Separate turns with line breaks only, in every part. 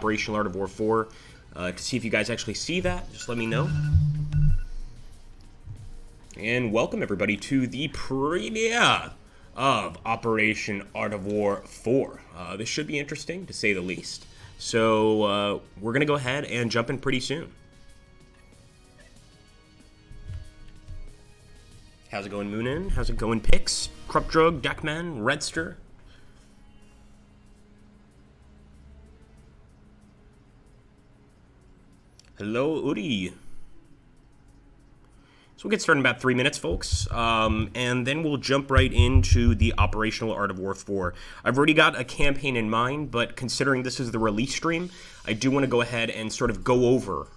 Operational Art of War 4. To see if you guys actually see that, just let me know. And welcome everybody to the premiere of Operation Art of War 4. This should be interesting, to say the least. So we're going to go ahead and jump in pretty soon. How's it going, Moonin? How's it going, Pix? Krupdrug, Deckman, Redster? Hello, Uri. So we'll get started in about 3 minutes, folks, and then we'll jump right into the Operational Art of War 4. I've already got a campaign in mind, but considering this is the release stream, I do want to go ahead and sort of go over,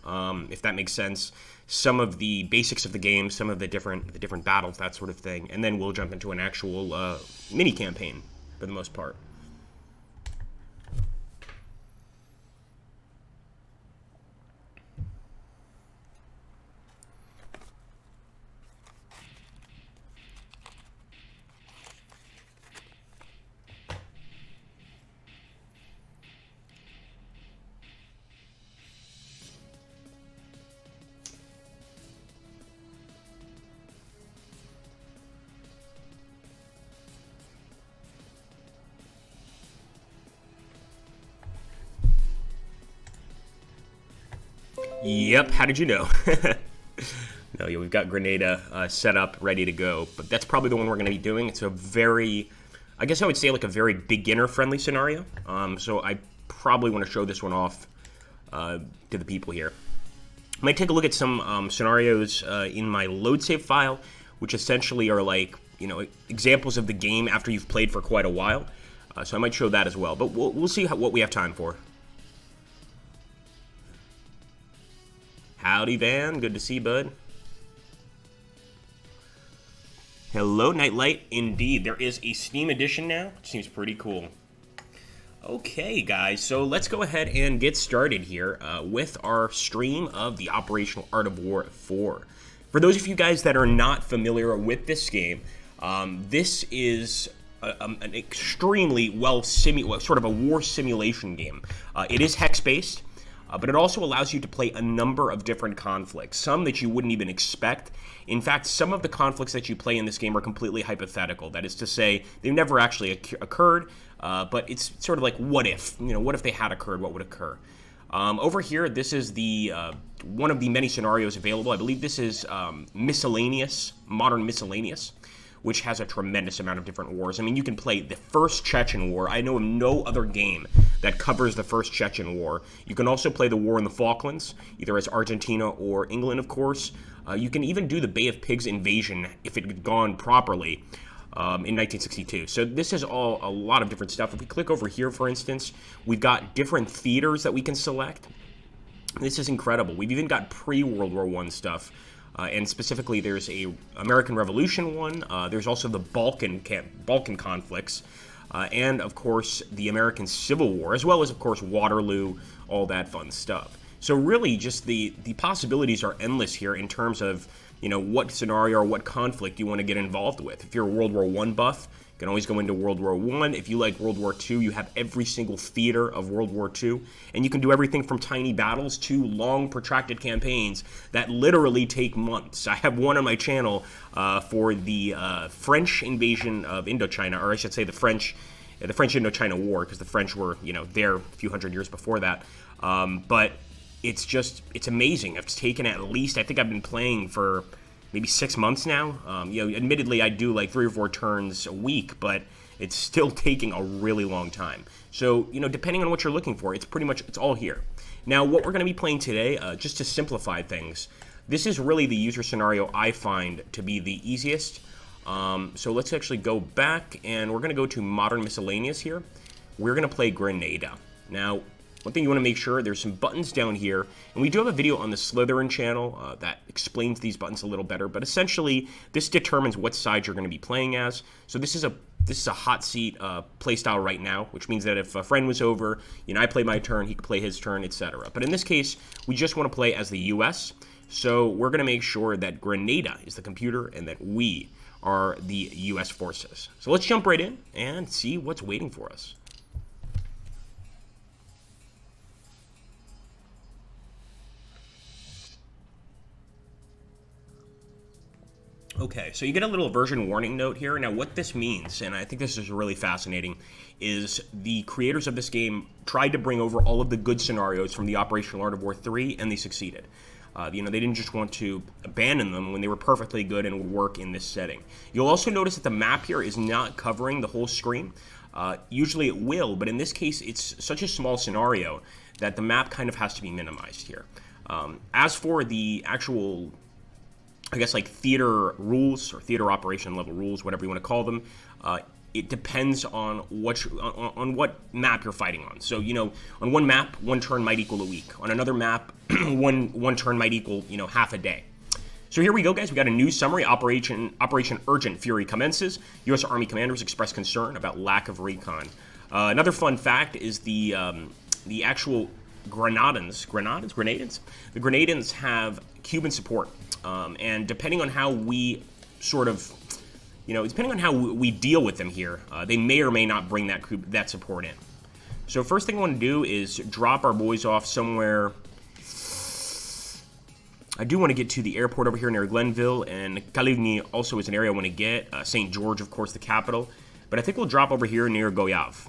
if that makes sense, some of the basics of the game, some of the different battles, that sort of thing, and then we'll jump into an actual mini campaign for the most part. Yep, how did you know? No, yeah, we've got Grenada set up, ready to go, but that's probably the one we're going to be doing. It's a very, I guess I would say like a very beginner-friendly scenario, so I probably want to show this one off to the people here. I might take a look at some scenarios in my load save file, which essentially are like, you know, examples of the game after you've played for quite a while, so I might show that as well, but we'll see what we have time for. Howdy, Van. Good to see you, bud. Hello, Nightlight. Indeed, there is a Steam edition now. Which seems pretty cool. Okay, guys, so let's go ahead and get started here with our stream of the Operational Art of War 4. For those of you guys that are not familiar with this game, this is an extremely sort of a war simulation game. It is hex-based. But it also allows you to play a number of different conflicts, some that you wouldn't even expect. In fact, some of the conflicts that you play in this game are completely hypothetical. That is to say, they've never actually occurred, but it's sort of like, what if? You know, what if they had occurred? What would occur? Over here, this is the one of the many scenarios available. I believe this is Miscellaneous, Modern Miscellaneous, which has a tremendous amount of different wars. I mean, you can play the First Chechen War. I know of no other game that covers the First Chechen War. You can also play the war in the Falklands, either as Argentina or England, of course. You can even do the Bay of Pigs invasion if it had gone properly in 1962. So this is all a lot of different stuff. If we click over here, for instance, we've got different theaters that we can select. This is incredible. We've even got pre-World War I stuff. And specifically, there's a American Revolution one. There's also the Balkan conflicts, and of course the American Civil War, as well as of course Waterloo, all that fun stuff. So really, just the possibilities are endless here in terms of, you know, what scenario or what conflict you want to get involved with. If you're a World War I buff, you can always go into World War I. If you like World War II, you have every single theater of World War II. And you can do everything from tiny battles to long, protracted campaigns that literally take months. I have one on my channel for the French invasion of Indochina, or I should say the French Indochina War, because the French were, you know, there a few hundred years before that. But it's amazing. It's taken at least, I think I've been playing for maybe 6 months now. You know, admittedly, I do like 3 or 4 turns a week, but it's still taking a really long time. So, you know, depending on what you're looking for, it's all here. Now, what we're going to be playing today, just to simplify things, this is really the user scenario I find to be the easiest. So let's actually go back, and we're going to go to Modern Miscellaneous here. We're going to play Grenada. Now, one thing you want to make sure, there's some buttons down here, and we do have a video on the Slytherin channel that explains these buttons a little better, but essentially, this determines what side you're going to be playing as. So this is a hot seat playstyle right now, which means that if a friend was over, you know, I play my turn, he could play his turn, etc. But in this case, we just want to play as the U.S., so we're going to make sure that Grenada is the computer and that we are the U.S. forces. So let's jump right in and see what's waiting for us. Okay, so you get a little version warning note here. Now, what this means, and I think this is really fascinating, is the creators of this game tried to bring over all of the good scenarios from the Operational Art of War 3, and they succeeded. They didn't just want to abandon them when they were perfectly good and would work in this setting. You'll also notice that the map here is not covering the whole screen. Usually it will, but in this case, it's such a small scenario that the map kind of has to be minimized here. As for the actual, I guess, like theater rules or theater operation level rules, whatever you want to call them, it depends on what map you're fighting on. So, on one map, one turn might equal a week. On another map, one turn might equal, half a day. So here we go, guys. We got a news summary. Operation Urgent Fury commences. U.S. Army commanders express concern about lack of recon. Another fun fact is the actual Grenadins. The Grenadins have Cuban support, and depending on how we sort of, depending on how we deal with them here, they may or may not bring that support in. So first thing I want to do is drop our boys off somewhere. I do want to get to the airport over here near Glenville, and Caligny also is an area I want to get. St. George, of course, the capital. But I think we'll drop over here near Goyave.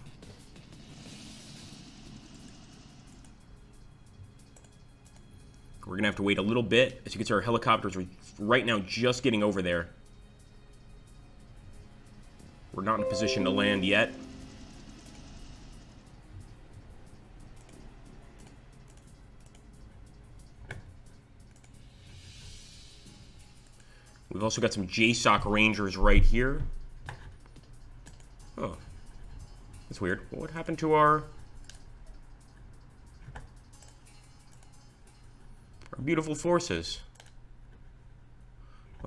We're going to have to wait a little bit. As you can see, our helicopters are right now just getting over there. We're not in a position to land yet. We've also got some JSOC Rangers right here. Oh, that's weird. What happened to our beautiful forces?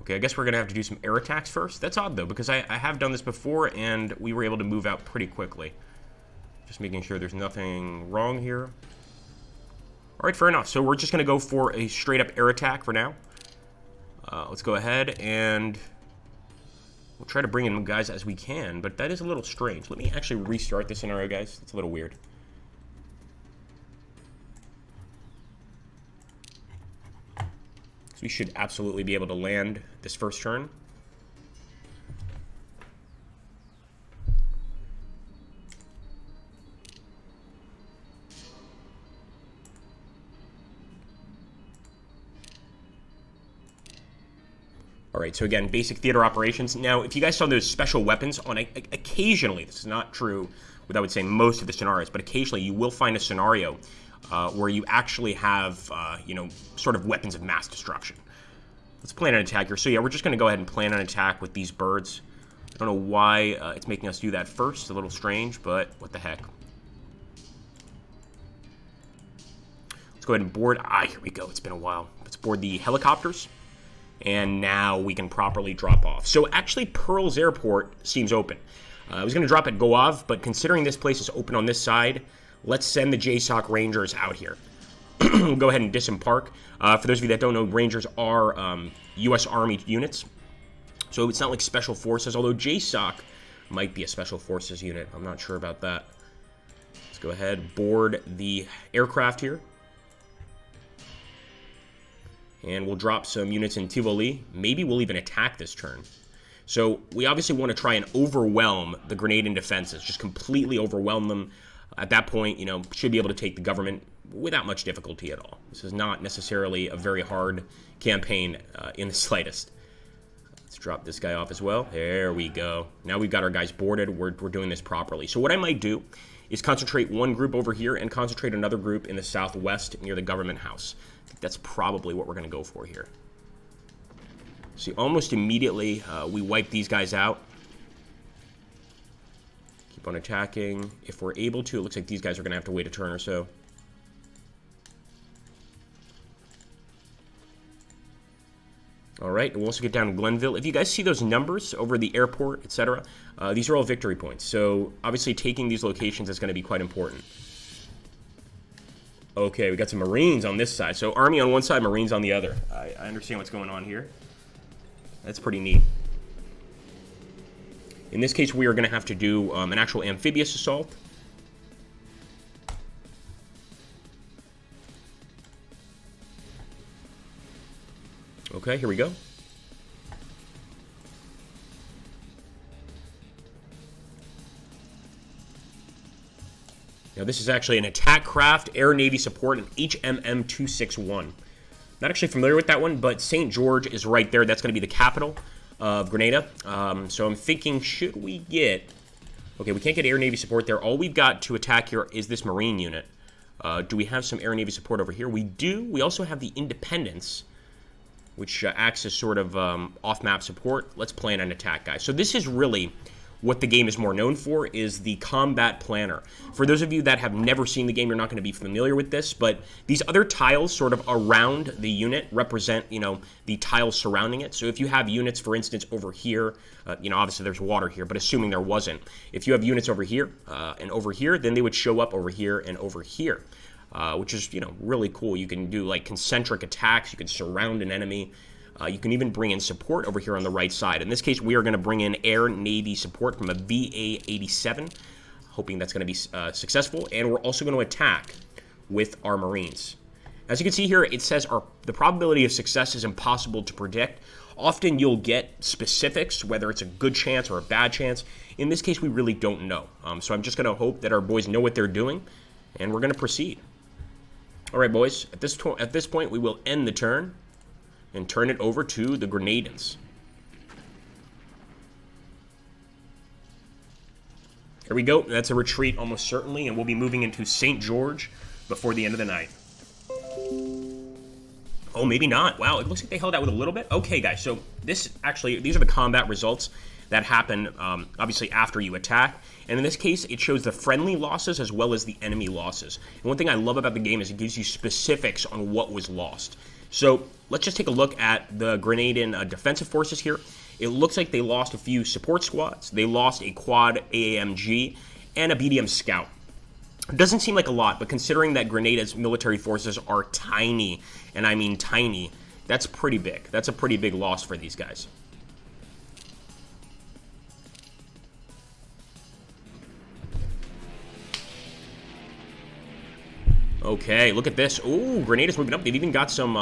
Okay, I guess we're going to have to do some air attacks first. That's odd, though, because I have done this before, and we were able to move out pretty quickly. Just making sure there's nothing wrong here. All right, fair enough. So we're just going to go for a straight-up air attack for now. Let's go ahead and we'll try to bring in guys as we can, but that is a little strange. Let me actually restart this scenario, guys. It's a little weird. So we should absolutely be able to land this first turn. Alright, so again, basic theater operations. Now, if you guys saw those special weapons on occasionally, this is not true with, I would say, most of the scenarios, but occasionally you will find a scenario where you actually have, sort of weapons of mass destruction. Let's plan an attack here. So yeah, we're just going to go ahead and plan an attack with these birds. I don't know why it's making us do that first. It's a little strange, but what the heck. Let's go ahead and board. Here we go. It's been a while. Let's board the helicopters. And now we can properly drop off. So actually, Pearl's airport seems open. I was going to drop at Goave, but considering this place is open on this side, let's send the JSOC Rangers out here. Go ahead and disembark. For those of you that don't know, Rangers are U.S. Army units. So it's not like Special Forces, although JSOC might be a Special Forces unit. I'm not sure about that. Let's go ahead, board the aircraft here. And we'll drop some units in Tivoli. Maybe we'll even attack this turn. So we obviously want to try and overwhelm the Grenadian defenses. Just completely overwhelm them. At that point, should be able to take the government without much difficulty at all. This is not necessarily a very hard campaign in the slightest. Let's drop this guy off as well. There we go. Now we've got our guys boarded. We're doing this properly. So what I might do is concentrate one group over here and concentrate another group in the southwest near the government house. I think that's probably what we're going to go for here. See, almost immediately we wipe these guys out. Keep on attacking. If we're able to, it looks like these guys are going to have to wait a turn or so. All right, we'll also get down to Glenville. If you guys see those numbers over the airport, etc., these are all victory points. So obviously taking these locations is going to be quite important. Okay, we got some Marines on this side. So Army on one side, Marines on the other. I understand what's going on here. That's pretty neat. In this case, we are going to have to do an actual amphibious assault. Okay, here we go. Now, this is actually an attack craft, Air Navy support, an HMM 261. Not actually familiar with that one, but St. George is right there. That's going to be the capital of Grenada. So I'm thinking, should we get... Okay, we can't get Air Navy support there. All we've got to attack here is this Marine unit. Do we have some Air Navy support over here? We do. We also have the Independence, which acts as sort of off-map support. Let's plan an attack, guys. So this is really what the game is more known for, is the combat planner. For those of you that have never seen the game, you're not going to be familiar with this, but these other tiles sort of around the unit represent, you know, the tiles surrounding it. So if you have units, for instance, over here, you know, obviously there's water here, but assuming there wasn't, if you have units over here and over here, then they would show up over here and over here, which is, you know, really cool. You can do like concentric attacks. You can surround an enemy. You can even bring in support over here on the right side. In this case, we are going to bring in Air Navy support from a VA-87, hoping that's going to be successful. And we're also going to attack with our Marines. As you can see here, it says the probability of success is impossible to predict. Often you'll get specifics, whether it's a good chance or a bad chance. In this case, we really don't know. So I'm just going to hope that our boys know what they're doing, and we're going to proceed. All right, boys. At this point, we will end the turn and turn it over to the Grenadans. Here we go. That's a retreat almost certainly, and we'll be moving into St. George before the end of the night. Oh, maybe not. Wow, it looks like they held out with a little bit. Okay, guys, so these are the combat results that happen, obviously, after you attack. And in this case, it shows the friendly losses as well as the enemy losses. And one thing I love about the game is it gives you specifics on what was lost. So let's just take a look at the Grenadian defensive forces here. It looks like they lost a few support squads. They lost a quad AAMG and a BDM scout. It doesn't seem like a lot, but considering that Grenada's military forces are tiny, and I mean tiny, that's pretty big. That's a pretty big loss for these guys. Okay, look at this. Ooh, Grenada's moving up. They've even got some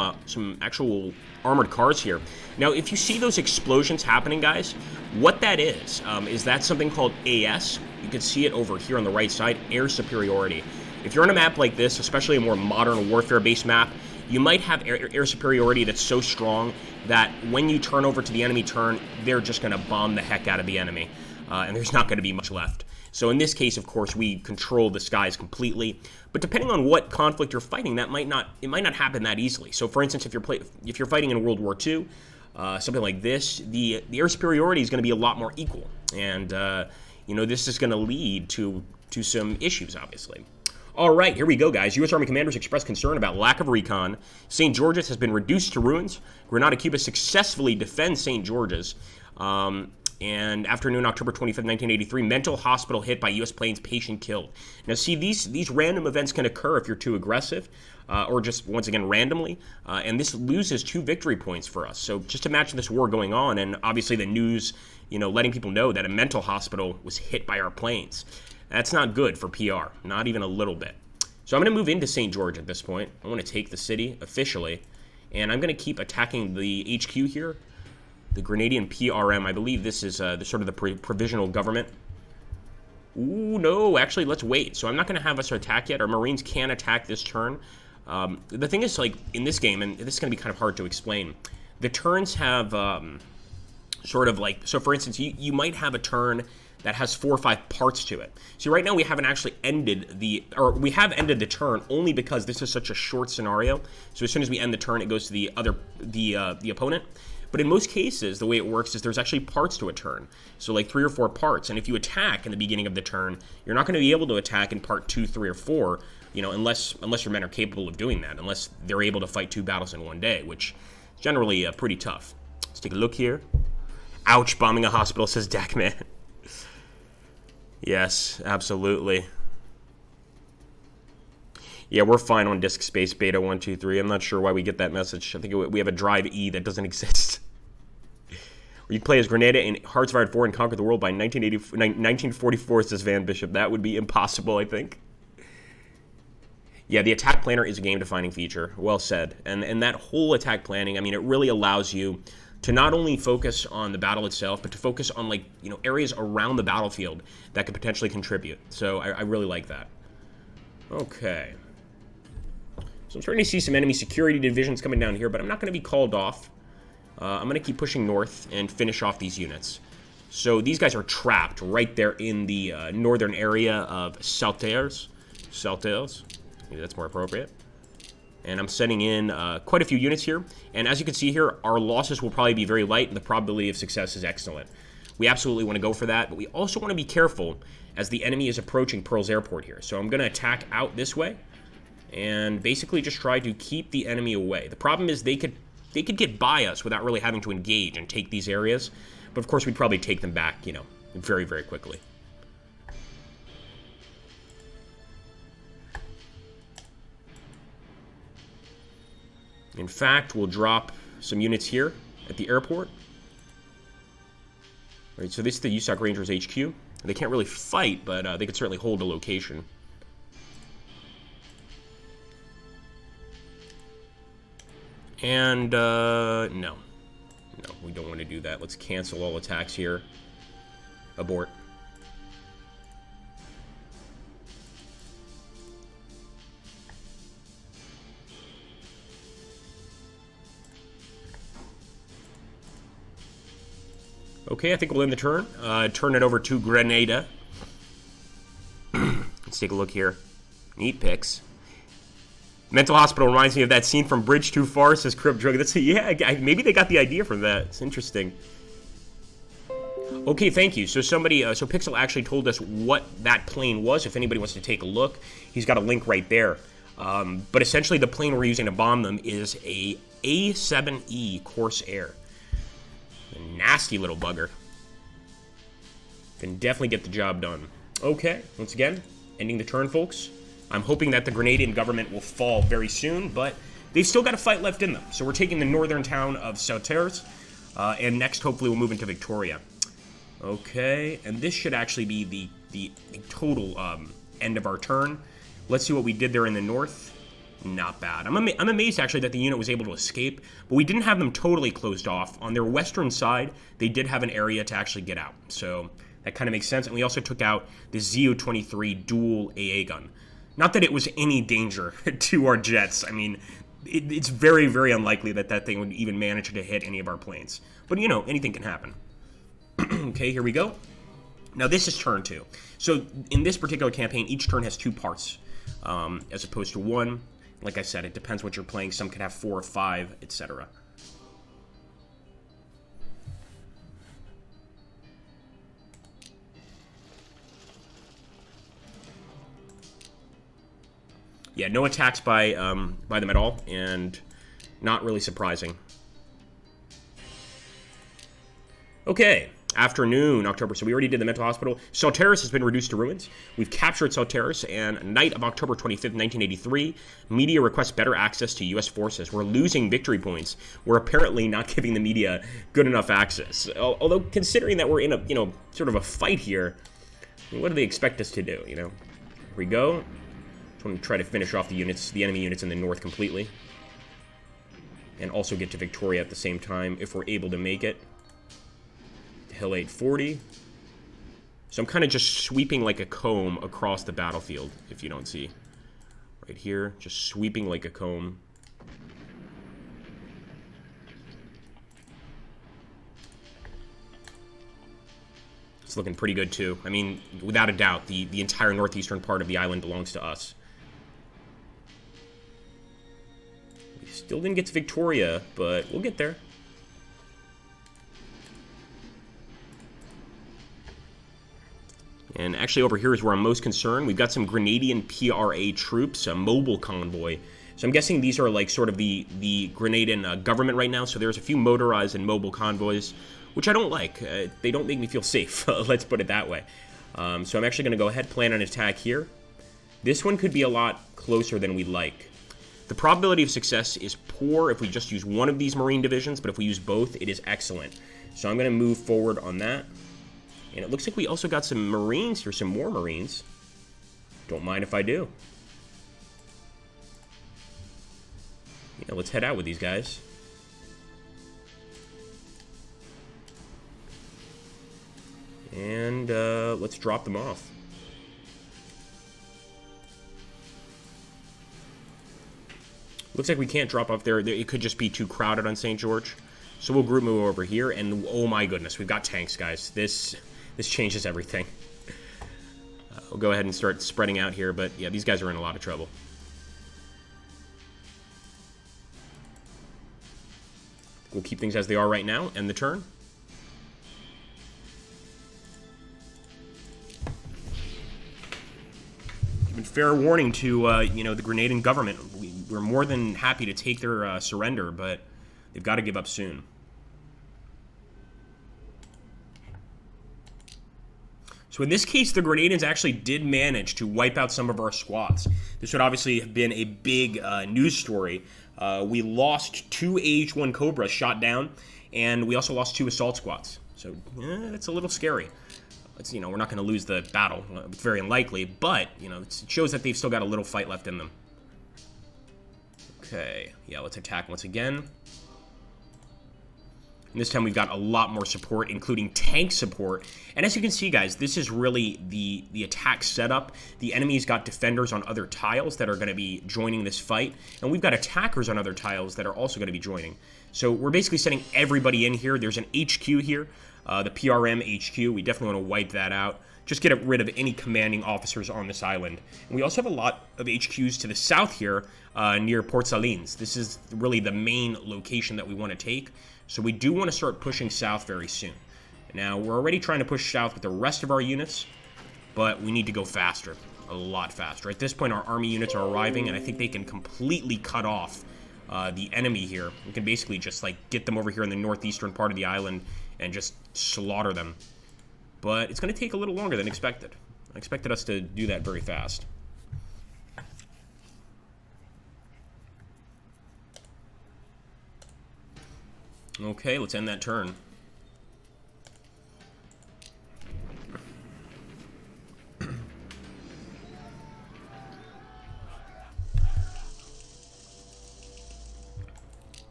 actual armored cars here. Now, if you see those explosions happening, guys, what that is that something called AS. You can see it over here on the right side, air superiority. If you're on a map like this, especially a more modern warfare-based map, you might have air superiority that's so strong that when you turn over to the enemy turn, they're just going to bomb the heck out of the enemy, and there's not going to be much left. So in this case, of course, we control the skies completely. But depending on what conflict you're fighting, it might not happen that easily. So for instance, if you're fighting in World War II, something like this, the air superiority is going to be a lot more equal, and you know, this is going to lead to some issues, obviously. All right, here we go, guys. U.S. Army commanders expressed concern about lack of recon. St. George's has been reduced to ruins. Grenada, Cuba successfully defends St. George's. And afternoon, October 25th, 1983, mental hospital hit by U.S. planes, patient killed. Now, see, these random events can occur if you're too aggressive, or just, once again, randomly. And this loses 2 victory points for us. So just imagine this war going on, and obviously the news, you know, letting people know that a mental hospital was hit by our planes. That's not good for PR, not even a little bit. So I'm going to move into St. George at this point. I want to take the city officially, and I'm going to keep attacking the HQ here. The Grenadian PRM, I believe this is sort of the provisional government. Ooh, no, actually, let's wait. So I'm not going to have us attack yet. Our Marines can attack this turn. The thing is, like, in this game, and this is going to be kind of hard to explain, the turns have sort of like, so for instance, you might have a turn that has 4 or 5 parts to it. So right now we haven't actually ended we have ended the turn only because this is such a short scenario. So as soon as we end the turn, it goes to the opponent. But in most cases, the way it works is there's actually parts to a turn. So like 3 or 4 parts. And if you attack in the beginning of the turn, you're not going to be able to attack in part 2, 3, or 4, you know, unless your men are capable of doing that, unless they're able to fight 2 battles in one day, which is generally pretty tough. Let's take a look here. Ouch, bombing a hospital, says Dakman. Yes, absolutely. Yeah, we're fine on disk space beta 123. I'm not sure why we get that message. I think we have a drive E that doesn't exist. Or you play as Grenada in Hearts of Iron 4 and conquer the world by 1944, says Van Bishop. That would be impossible, I think. Yeah, the attack planner is a game-defining feature. Well said. And that whole attack planning, I mean, it really allows you to not only focus on the battle itself, but to focus on, like, you know, areas around the battlefield that could potentially contribute. So I really like that. Okay. So I'm starting to see some enemy security divisions coming down here, but I'm not going to be called off. I'm going to keep pushing north and finish off these units. So these guys are trapped right there in the northern area of Salters. Maybe that's more appropriate. And I'm sending in quite a few units here. And as you can see here, our losses will probably be very light, and the probability of success is excellent. We absolutely want to go for that, but we also want to be careful as the enemy is approaching Pearl's Airport here. So I'm going to attack out this way and basically just try to keep the enemy away. The problem is they could get by us without really having to engage and take these areas. But of course, we'd probably take them back, you know, very, very quickly. In fact, we'll drop some units here at the airport. All right, so this is the USOC Rangers HQ. They can't really fight, but they could certainly hold a location. And, no, we don't want to do that. Let's cancel all attacks here. Abort. Okay, I think we'll end the turn. Turn it over to Grenada. Let's take a look here. Neat picks. Mental hospital reminds me of that scene from Bridge Too Far, says Crib Drug. Yeah, maybe they got the idea from that. It's interesting. Okay, thank you. So somebody, so Pixel actually told us what that plane was. If anybody wants to take a look, he's got a link right there. But essentially, the plane we're using to bomb them is a A7E Corsair. A nasty little bugger. Can definitely get the job done. Okay, once again, ending the turn, folks. I'm hoping that the Grenadian government will fall very soon, but they've still got a fight left in them. So we're taking the northern town of Salters, and next, hopefully, we'll move into Victoria. Okay, and this should actually be the total end of our turn. Let's see what we did there in the north. Not bad. I'm amazed, actually, that the unit was able to escape, but we didn't have them totally closed off. On their western side, they did have an area to actually get out, so that kind of makes sense. And we also took out the ZU-23 dual AA gun. Not that it was any danger to our jets. I mean, it's very, very unlikely that that thing would even manage to hit any of our planes. But, you know, anything can happen. Okay, here we go. Now, this is turn 2. So, in this particular campaign, each turn has 2 parts, as opposed to 1. Like I said, it depends what you're playing. Some could have 4 or 5, etc. Yeah, no attacks by them at all, and not really surprising. Okay, afternoon, October. So we already did the mental hospital. Salters has been reduced to ruins. We've captured Salters, and night of October 25th, 1983, media requests better access to U.S. forces. We're losing victory points. We're apparently not giving the media good enough access. Although, considering that we're in a, sort of a fight here, what do they expect us to do, Here we go. Just want to try to finish off the enemy units in the north completely. And also get to Victoria at the same time, if we're able to make it. Hill 840. So I'm kind of just sweeping like a comb across the battlefield, if you don't see. Right here, just sweeping like a comb. It's looking pretty good, too. I mean, without a doubt, the entire northeastern part of the island belongs to us. We still didn't get to Victoria, but we'll get there. And actually over here is where I'm most concerned. We've got some Grenadian PRA troops, a mobile convoy. So I'm guessing these are like sort of the Grenadian government right now. So there's a few motorized and mobile convoys, which I don't like. They don't make me feel safe, let's put it that way. So I'm actually going to go ahead, plan an attack here. This one could be a lot closer than we'd like. The probability of success is poor if we just use one of these Marine divisions, but if we use both, it is excellent. So I'm going to move forward on that. And it looks like we also got some Marines here, some more Marines. Don't mind if I do. Yeah, let's head out with these guys. And let's drop them off. Looks like we can't drop off there. It could just be too crowded on St. George. So we'll group move over here, and oh my goodness, we've got tanks, guys. This changes everything. We'll go ahead and start spreading out here, but yeah, these guys are in a lot of trouble. We'll keep things as they are right now, end the turn. Giving fair warning to, you know, the Grenadian government. We're more than happy to take their surrender, but they've got to give up soon. So in this case, the Grenadians actually did manage to wipe out some of our squads. This would obviously have been a big news story. We lost 2 AH-1 Cobras shot down, and we also lost 2 assault squads. So it's a little scary. It's, you know, we're not going to lose the battle. It's very unlikely, but, you know, it shows that they've still got a little fight left in them. Okay, yeah, let's attack once again. And this time we've got a lot more support, including tank support. And as you can see, guys, this is really the attack setup. The enemy's got defenders on other tiles that are going to be joining this fight. And we've got attackers on other tiles that are also going to be joining. So we're basically sending everybody in here. There's an HQ here, the PRM HQ. We definitely want to wipe that out. Just get rid of any commanding officers on this island. And we also have a lot of HQs to the south here near Port Salines. This is really the main location that we want to take. So we do want to start pushing south very soon. Now, we're already trying to push south with the rest of our units, but we need to go faster, a lot faster. At this point, our army units are arriving, and I think they can completely cut off the enemy here. We can basically just, like, get them over here in the northeastern part of the island and just slaughter them. But it's going to take a little longer than expected. I expected us to do that very fast. Okay, let's end that turn.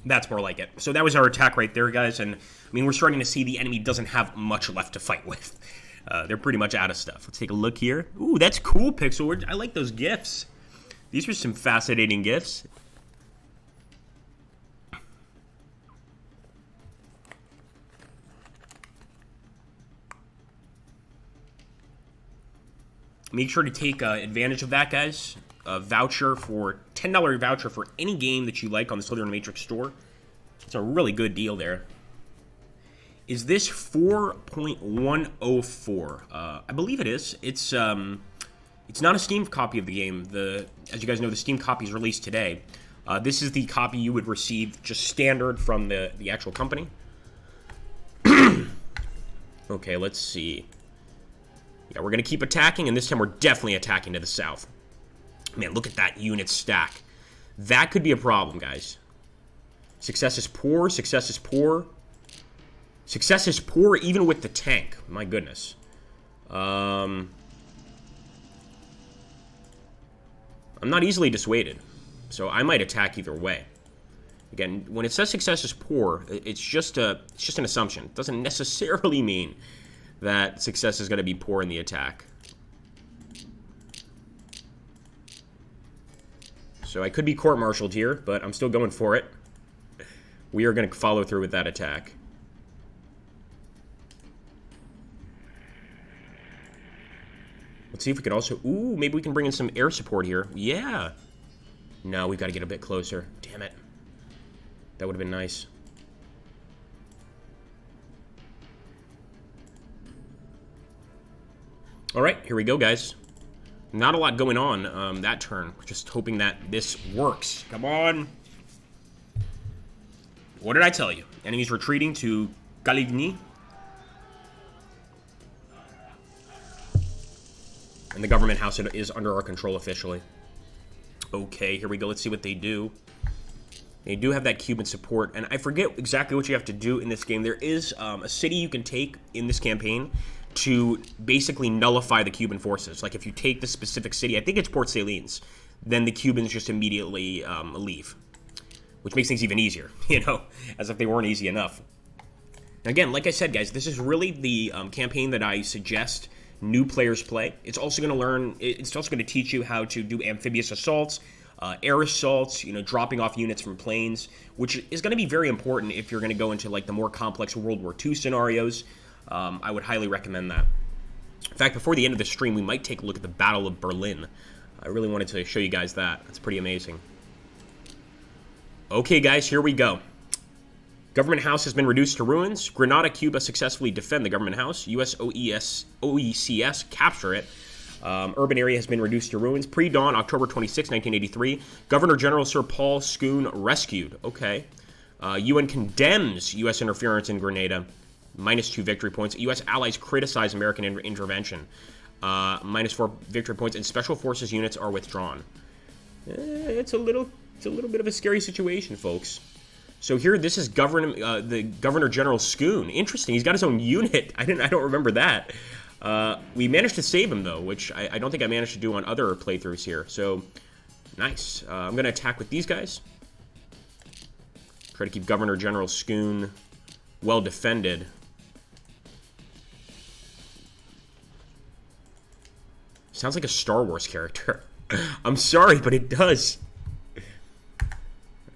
That's more like it. So that was our attack right there, guys. And, I mean, we're starting to see the enemy doesn't have much left to fight with. They're pretty much out of stuff. Let's take a look here. Ooh, that's cool, Pixel. I like those GIFs. These are some fascinating GIFs. Make sure to take advantage of that, guys. A voucher for $10 voucher for any game that you like on the Slither Matrix store. It's a really good deal there. Is this 4.104? I believe it is. It's not a Steam copy of the game. As you guys know, the Steam copy is released today. This is the copy you would receive just standard from the actual company. Okay, let's see. Yeah, we're going to keep attacking, and this time we're definitely attacking to the south. Man, look at that unit stack. That could be a problem, guys. Success is poor. Success is poor. Success is poor even with the tank. My goodness. I'm not easily dissuaded, so I might attack either way. Again, when it says success is poor, it's just an assumption. It doesn't necessarily mean that success is going to be poor in the attack. So I could be court-martialed here, but I'm still going for it. We are going to follow through with that attack. Let's see if we could also... Ooh, maybe we can bring in some air support here. Yeah. No, we've got to get a bit closer. Damn it. That would have been nice. All right, here we go, guys. Not a lot going on that turn. We're just hoping that this works. Come on. What did I tell you? Enemies retreating to Caligny. And the government house is under our control officially. Okay, here we go. Let's see what they do. They do have that Cuban support, and I forget exactly what you have to do in this game. There is a city you can take in this campaign to basically nullify the Cuban forces. Like, if you take the specific city, I think it's Port Salines, then the Cubans just immediately leave. Which makes things even easier, you know, as if they weren't easy enough. Again, like I said, guys, this is really the campaign that I suggest new players play. It's also going to teach you how to do amphibious assaults, air assaults, dropping off units from planes, which is going to be very important if you're going to go into like the more complex World War II scenarios. I would highly recommend that. In fact, before the end of the stream, we might take a look at the Battle of Berlin. I really wanted to show you guys that. That's pretty amazing. Okay, guys, here we go. Government House has been reduced to ruins. Grenada, Cuba successfully defend the Government House. U.S. OECS capture it. Urban area has been reduced to ruins. Pre-dawn, October 26, 1983. Governor General Sir Paul Schoon rescued. Okay. UN condemns U.S. interference in Grenada. -2 victory points. U.S. allies criticize American intervention. -4 victory points. And special forces units are withdrawn. It's a little bit of a scary situation, folks. So here, this is the Governor General Schoon. Interesting. He's got his own unit. I don't remember that. We managed to save him, though, which I don't think I managed to do on other playthroughs here. So, nice. I'm going to attack with these guys. Try to keep Governor General Schoon well defended. Sounds like a Star Wars character. I'm sorry, but it does.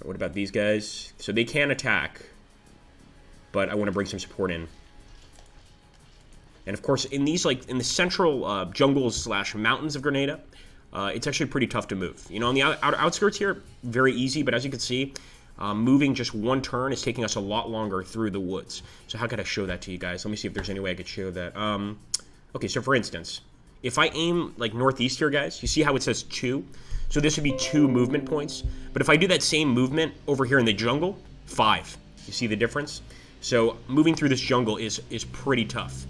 What about these guys? So they can attack, but I want to bring some support in. And of course, in these, like, in the central jungles / mountains of Grenada, it's actually pretty tough to move. On the outskirts here, very easy, but as you can see, moving just one turn is taking us a lot longer through the woods. So how could I show that to you guys? Let me see if there's any way I could show that. Okay, so for instance, if I aim, like, northeast here, guys, you see how it says 2? So this would be 2 movement points. But if I do that same movement over here in the jungle, 5. You see the difference? So moving through this jungle is pretty tough.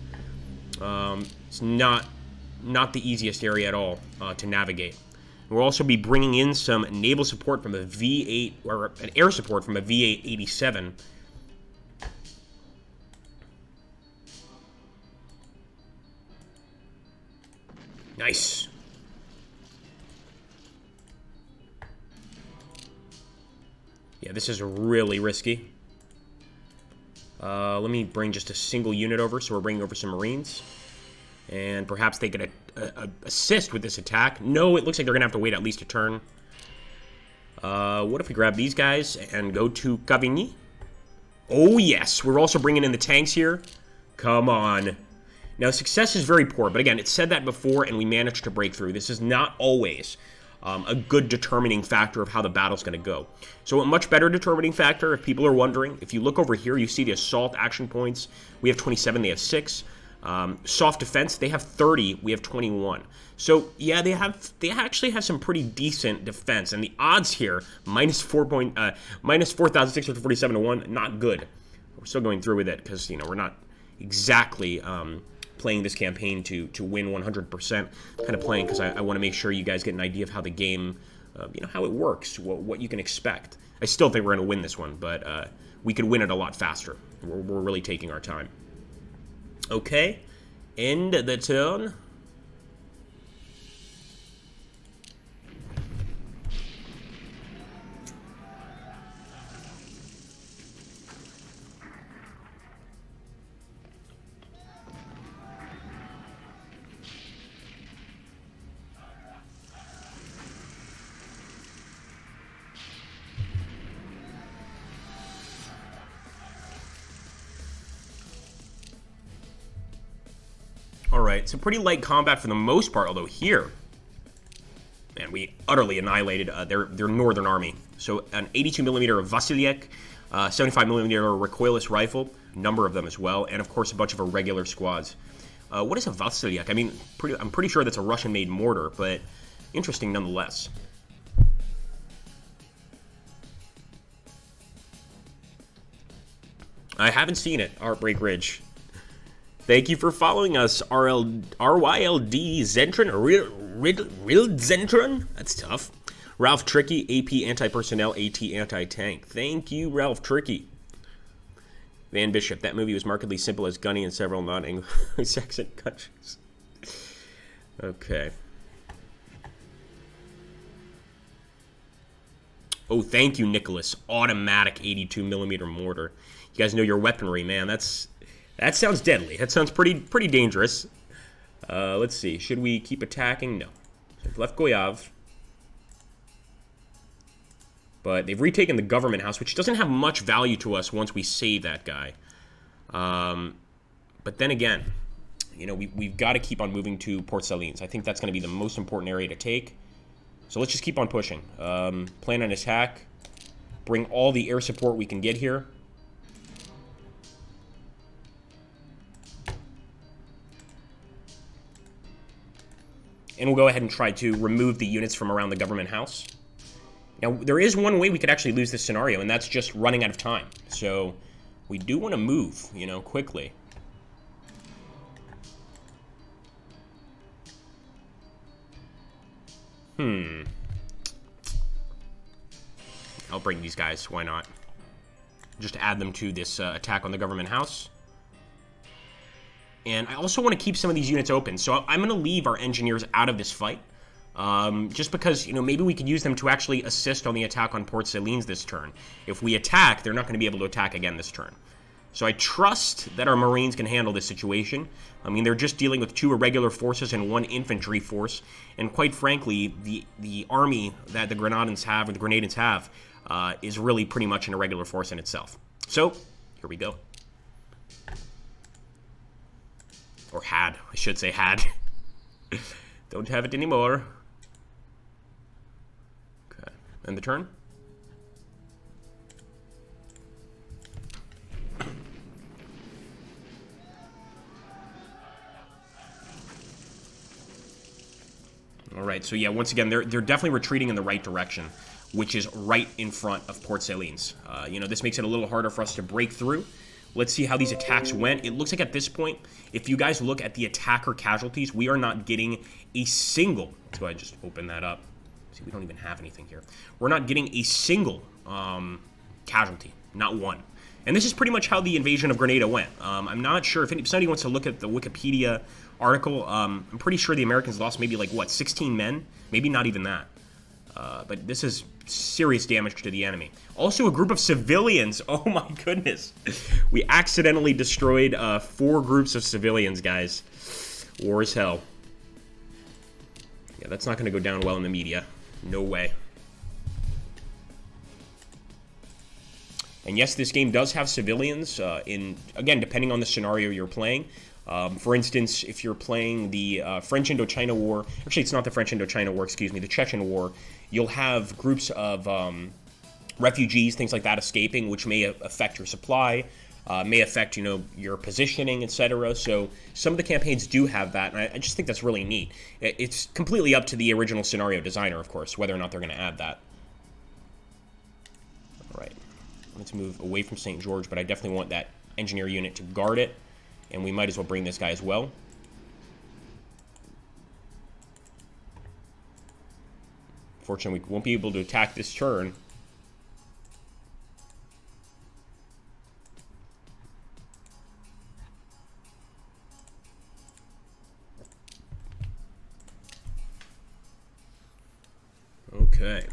It's not the easiest area at all to navigate. We'll also be bringing in some naval support from a V8, or an air support from a V8-87. Nice. Yeah, this is really risky. Let me bring just a single unit over, so we're bringing over some Marines. And perhaps they could assist with this attack. No, it looks like they're going to have to wait at least a turn. What if we grab these guys and go to Cavigny? Oh, yes. We're also bringing in the tanks here. Come on. Now, success is very poor, but again, it said that before, and we managed to break through. This is not always a good determining factor of how the battle's going to go. So a much better determining factor, if people are wondering, if you look over here, you see the assault action points. We have 27, they have 6. Soft defense, they have 30, we have 21. So yeah, they actually have some pretty decent defense, and the odds here, minus 4,647 to 1, not good. We're still going through with it because we're not exactly playing this campaign to win 100%. Kind of playing because I want to make sure you guys get an idea of how the game, how it works, what you can expect. I still think we're going to win this one, but we could win it a lot faster. We're really taking our time. Okay, end the turn. Alright, so pretty light combat for the most part, although here, man, we utterly annihilated their northern army. So an 82mm Vasilyev, 75mm recoilless rifle, a number of them as well, and of course a bunch of irregular squads. What is a Vasilyev? I mean, I'm pretty sure that's a Russian-made mortar, but interesting nonetheless. I haven't seen it, Heartbreak Ridge. Thank you for following us, RYLD Zentron, Real Zentron? That's tough. Ralph Tricky, AP Anti-Personnel, AT Anti-Tank. Thank you, Ralph Tricky. Van Bishop, that movie was markedly simple as gunny in several non-Anglo-Saxon countries. Okay. Oh, thank you, Nicholas. Automatic 82mm mortar. You guys know your weaponry, man. That sounds deadly. That sounds pretty dangerous. Let's see. Should we keep attacking? No. So they've left Goyav. But they've retaken the government house, which doesn't have much value to us once we save that guy. But then again, you know, we've got to keep on moving to Port Salines. I think that's going to be the most important area to take. So let's just keep on pushing. Plan an attack. Bring all the air support we can get here. And we'll go ahead and try to remove the units from around the government house. Now, there is one way we could actually lose this scenario, and that's just running out of time. So we do want to move, you know, quickly. I'll bring these guys. Why not? Just add them to this attack on the government house. And I also want to keep some of these units open. So I'm going to leave our engineers out of this fight. Just because, you know, maybe we could use them to actually assist on the attack on Port Salines this turn. If we attack, they're not going to be able to attack again this turn. So I trust that our Marines can handle this situation. I mean, they're just dealing with 2 irregular forces and 1 infantry force. And quite frankly, the army that the Grenadans have, or the Grenadians have, is really pretty much an irregular force in itself. So, here we go. Or had. I should say had. Don't have it anymore. Okay. End the turn. All right, so yeah, once again, they're definitely retreating in the right direction, which is right in front of Port Salines. You know, this makes it a little harder for us to break through. Let's see how these attacks went. It looks like at this point, if you guys look at the attacker casualties, we are not getting a single. Let's go ahead and just open that up. See, we don't even have anything here. We're not getting a single casualty, not one. And this is pretty much how the invasion of Grenada went. I'm not sure if somebody wants to look at the Wikipedia article. I'm pretty sure the Americans lost maybe like, what, 16 men? Maybe not even that. But this is serious damage to the enemy. Also, a group of civilians. Oh my goodness. We accidentally destroyed 4 groups of civilians, guys. War is hell. Yeah, that's not going to go down well in the media. No way. And yes, this game does have civilians again, depending on the scenario you're playing. For instance, if you're playing the French Indochina War, actually it's not the French Indochina War, excuse me, the Chechen War, you'll have groups of refugees, things like that escaping, which may affect your supply, may affect, you know, your positioning, etc. So some of the campaigns do have that, and I just think that's really neat. It's completely up to the original scenario designer, of course, whether or not they're going to add that. All right. Let's move away from St. George, but I definitely want that engineer unit to guard it, and we might as well bring this guy as well. Fortunately, we won't be able to attack this turn. Okay.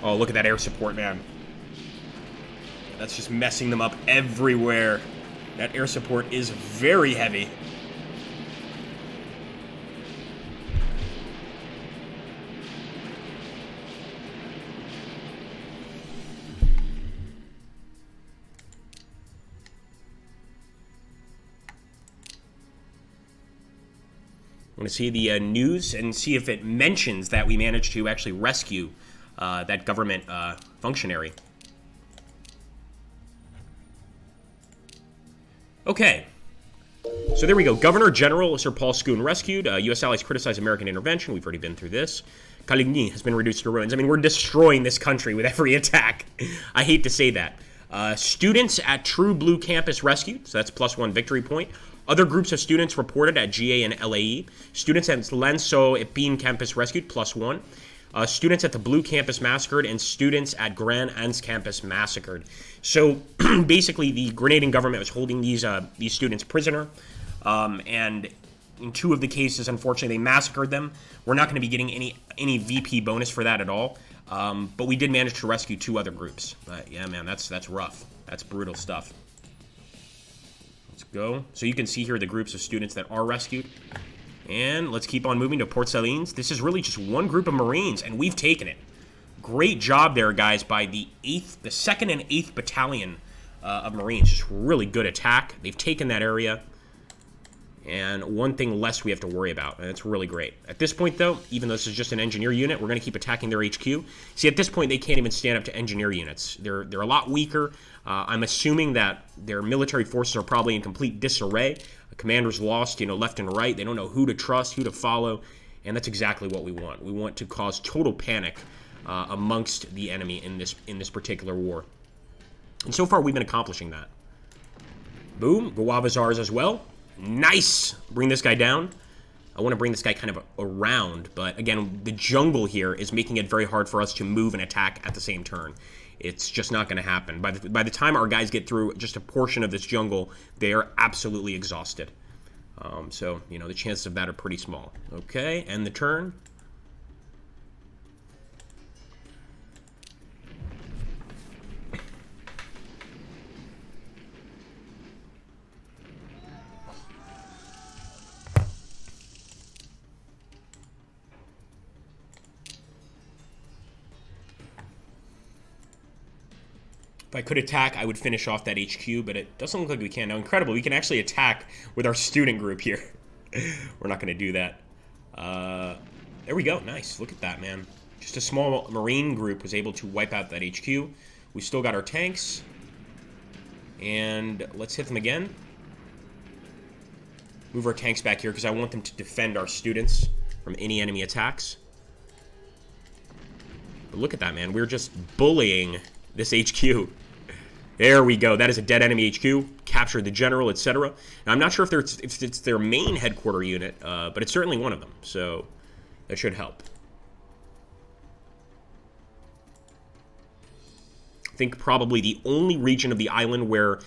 Oh, look at that air support, man. That's just messing them up everywhere. That air support is very heavy. I'm going to see the news and see if it mentions that we managed to actually rescue that government functionary. Okay. So there we go. Governor General Sir Paul Scoon rescued. U.S. allies criticize American intervention. We've already been through this. Caligny has been reduced to ruins. I mean, we're destroying this country with every attack. I hate to say that. Students at True Blue Campus rescued. So that's +1 victory point. Other groups of students reported at GA and LAE. Students at Lanso Epine Campus rescued, +1. Students at the Blue Campus massacred, and students at Grand Anse Campus massacred. So basically, the Grenadian government was holding these students prisoner, and in 2 of the cases, unfortunately, they massacred them. We're not going to be getting any VP bonus for that at all, but we did manage to rescue 2 other groups. But yeah, man, that's rough. That's brutal stuff. Let's go. So you can see here the groups of students that are rescued. And let's keep on moving to Port Salines. This is really just one group of Marines, and we've taken it. Great job there, guys, by the 2nd and 8th Battalion of Marines. Just really good attack. They've taken that area. And one thing less we have to worry about, and it's really great. At this point, though, even though this is just an engineer unit, we're going to keep attacking their HQ. See, at this point, they can't even stand up to engineer units. They're a lot weaker. I'm assuming that their military forces are probably in complete disarray. The commander's lost, left and right. They don't know who to trust, who to follow, and that's exactly what we want. We want to cause total panic amongst the enemy in this particular war. And so far, we've been accomplishing that. Boom, Guava's ours as well. Nice! Bring this guy down. I want to bring this guy kind of around, but again, the jungle here is making it very hard for us to move and attack at the same turn. It's just not going to happen. By the time our guys get through just a portion of this jungle, they are absolutely exhausted. So, the chances of that are pretty small. Okay, end the turn. If I could attack, I would finish off that HQ, but it doesn't look like we can. Now, incredible, we can actually attack with our student group here. We're not going to do that. There we go. Nice. Look at that, man. Just a small Marine group was able to wipe out that HQ. We still got our tanks. And let's hit them again. Move our tanks back here because I want them to defend our students from any enemy attacks. But look at that, man. We're just bullying this HQ. There we go. That is a dead enemy HQ. Captured the general, etc. Now, I'm not sure if it's their main headquarter unit, but it's certainly one of them. So that should help. I think probably the only region of the island where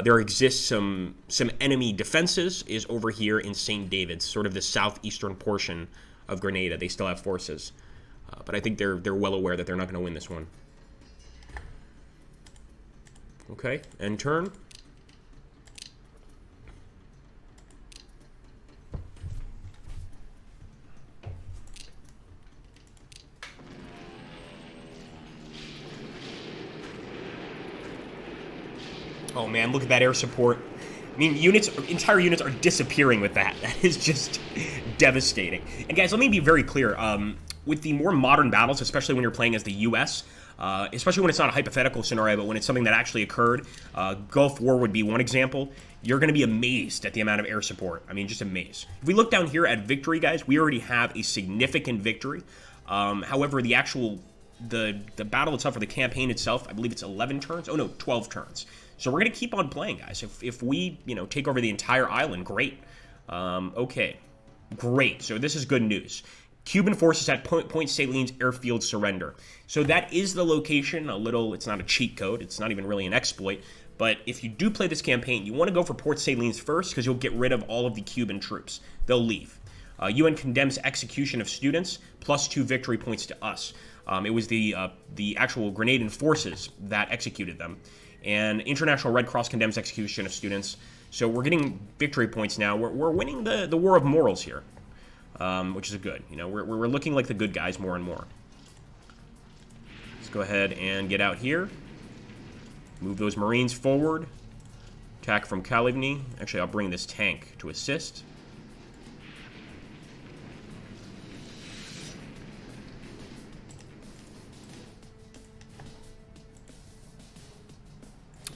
there exists some enemy defenses is over here in St. David's, sort of the southeastern portion of Grenada. They still have forces. But I think they're well aware that they're not going to win this one. Okay, end turn. Oh man, look at that air support. I mean, entire units are disappearing with that. That is just devastating. And guys, let me be very clear. With the more modern battles, especially when you're playing as the U.S., especially when it's not a hypothetical scenario, but when it's something that actually occurred, Gulf War would be one example, you're going to be amazed at the amount of air support. I mean, just amazed. If we look down here at victory, guys, we already have a significant victory. However, the battle itself, or the campaign itself, I believe it's 11 turns. Oh, no, 12 turns. So we're going to keep on playing, guys. If we, take over the entire island, great. Okay, great. So this is good news. Cuban forces at Point Salines airfield surrender. So that is the location. It's not a cheat code. It's not even really an exploit. But if you do play this campaign, you want to go for Port Salines first because you'll get rid of all of the Cuban troops. They'll leave. UN condemns execution of students, +2 victory points to us. It was the actual Grenadian forces that executed them. And International Red Cross condemns execution of students. So we're getting victory points now. We're winning the war of morals here. Which is good. We're looking like the good guys more and more. Let's go ahead and get out here. Move those Marines forward. Attack from Caligny. Actually, I'll bring this tank to assist.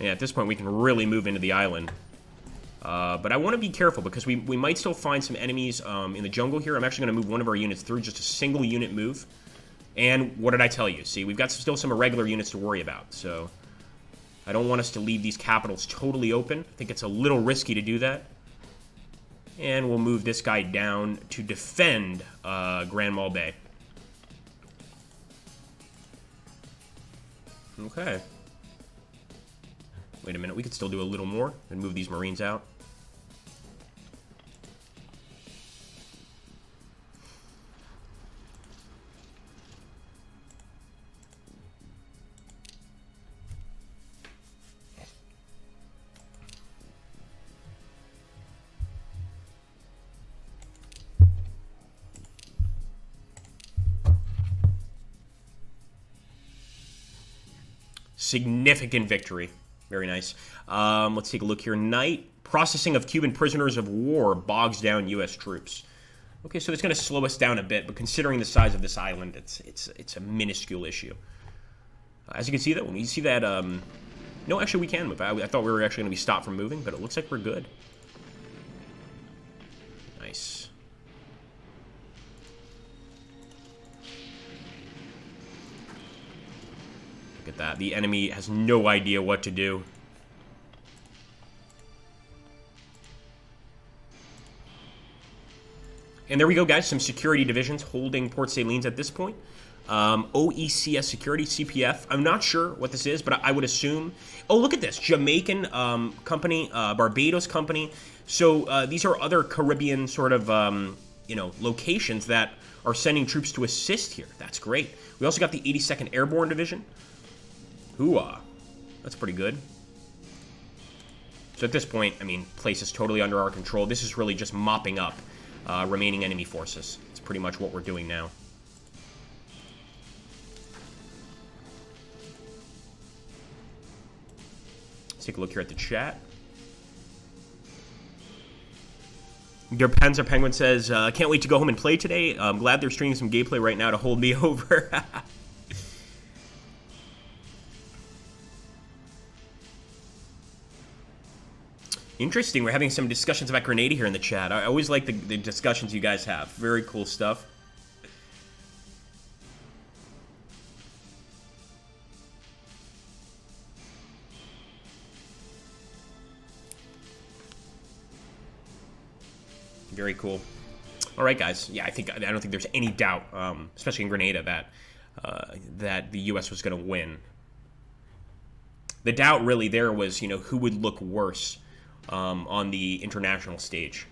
Yeah, at this point, we can really move into the island. But I want to be careful because we might still find some enemies in the jungle here. I'm actually going to move one of our units through, just a single unit move. And what did I tell you? See, we've got still some irregular units to worry about. So I don't want us to leave these capitals totally open. I think it's a little risky to do that. And we'll move this guy down to defend Grand Mal Bay. Okay. Wait a minute, we could still do a little more and move these Marines out. significant victory. Very nice. Let's take a look here. Night. Processing of Cuban prisoners of war bogs down U.S. troops. Okay, so it's going to slow us down a bit, but considering the size of this island, it's a minuscule issue. As you can see, that when you see that, no, actually we can move. I thought we were actually going to be stopped from moving, but it looks like we're good. Nice. Look at that. The enemy has no idea what to do. And there we go, guys. Some security divisions holding Port Salines at this point. OECS Security, CPF. I'm not sure what this is, but I would assume... Oh, look at this. Jamaican company, Barbados company. So these are other Caribbean sort of, locations that are sending troops to assist here. That's great. We also got the 82nd Airborne Division. Hooah. That's pretty good. So at this point, I mean, place is totally under our control. This is really just mopping up remaining enemy forces. It's pretty much what we're doing now. Let's take a look here at the chat. Your Panzer Penguin says, can't wait to go home and play today. I'm glad they're streaming some gameplay right now to hold me over. Interesting. We're having some discussions about Grenada here in the chat. I always like the discussions you guys have. Very cool stuff. Very cool. All right, guys. Yeah, I don't think there's any doubt, especially in Grenada, that the U.S. was going to win. The doubt really there was, who would look worse on the international stage.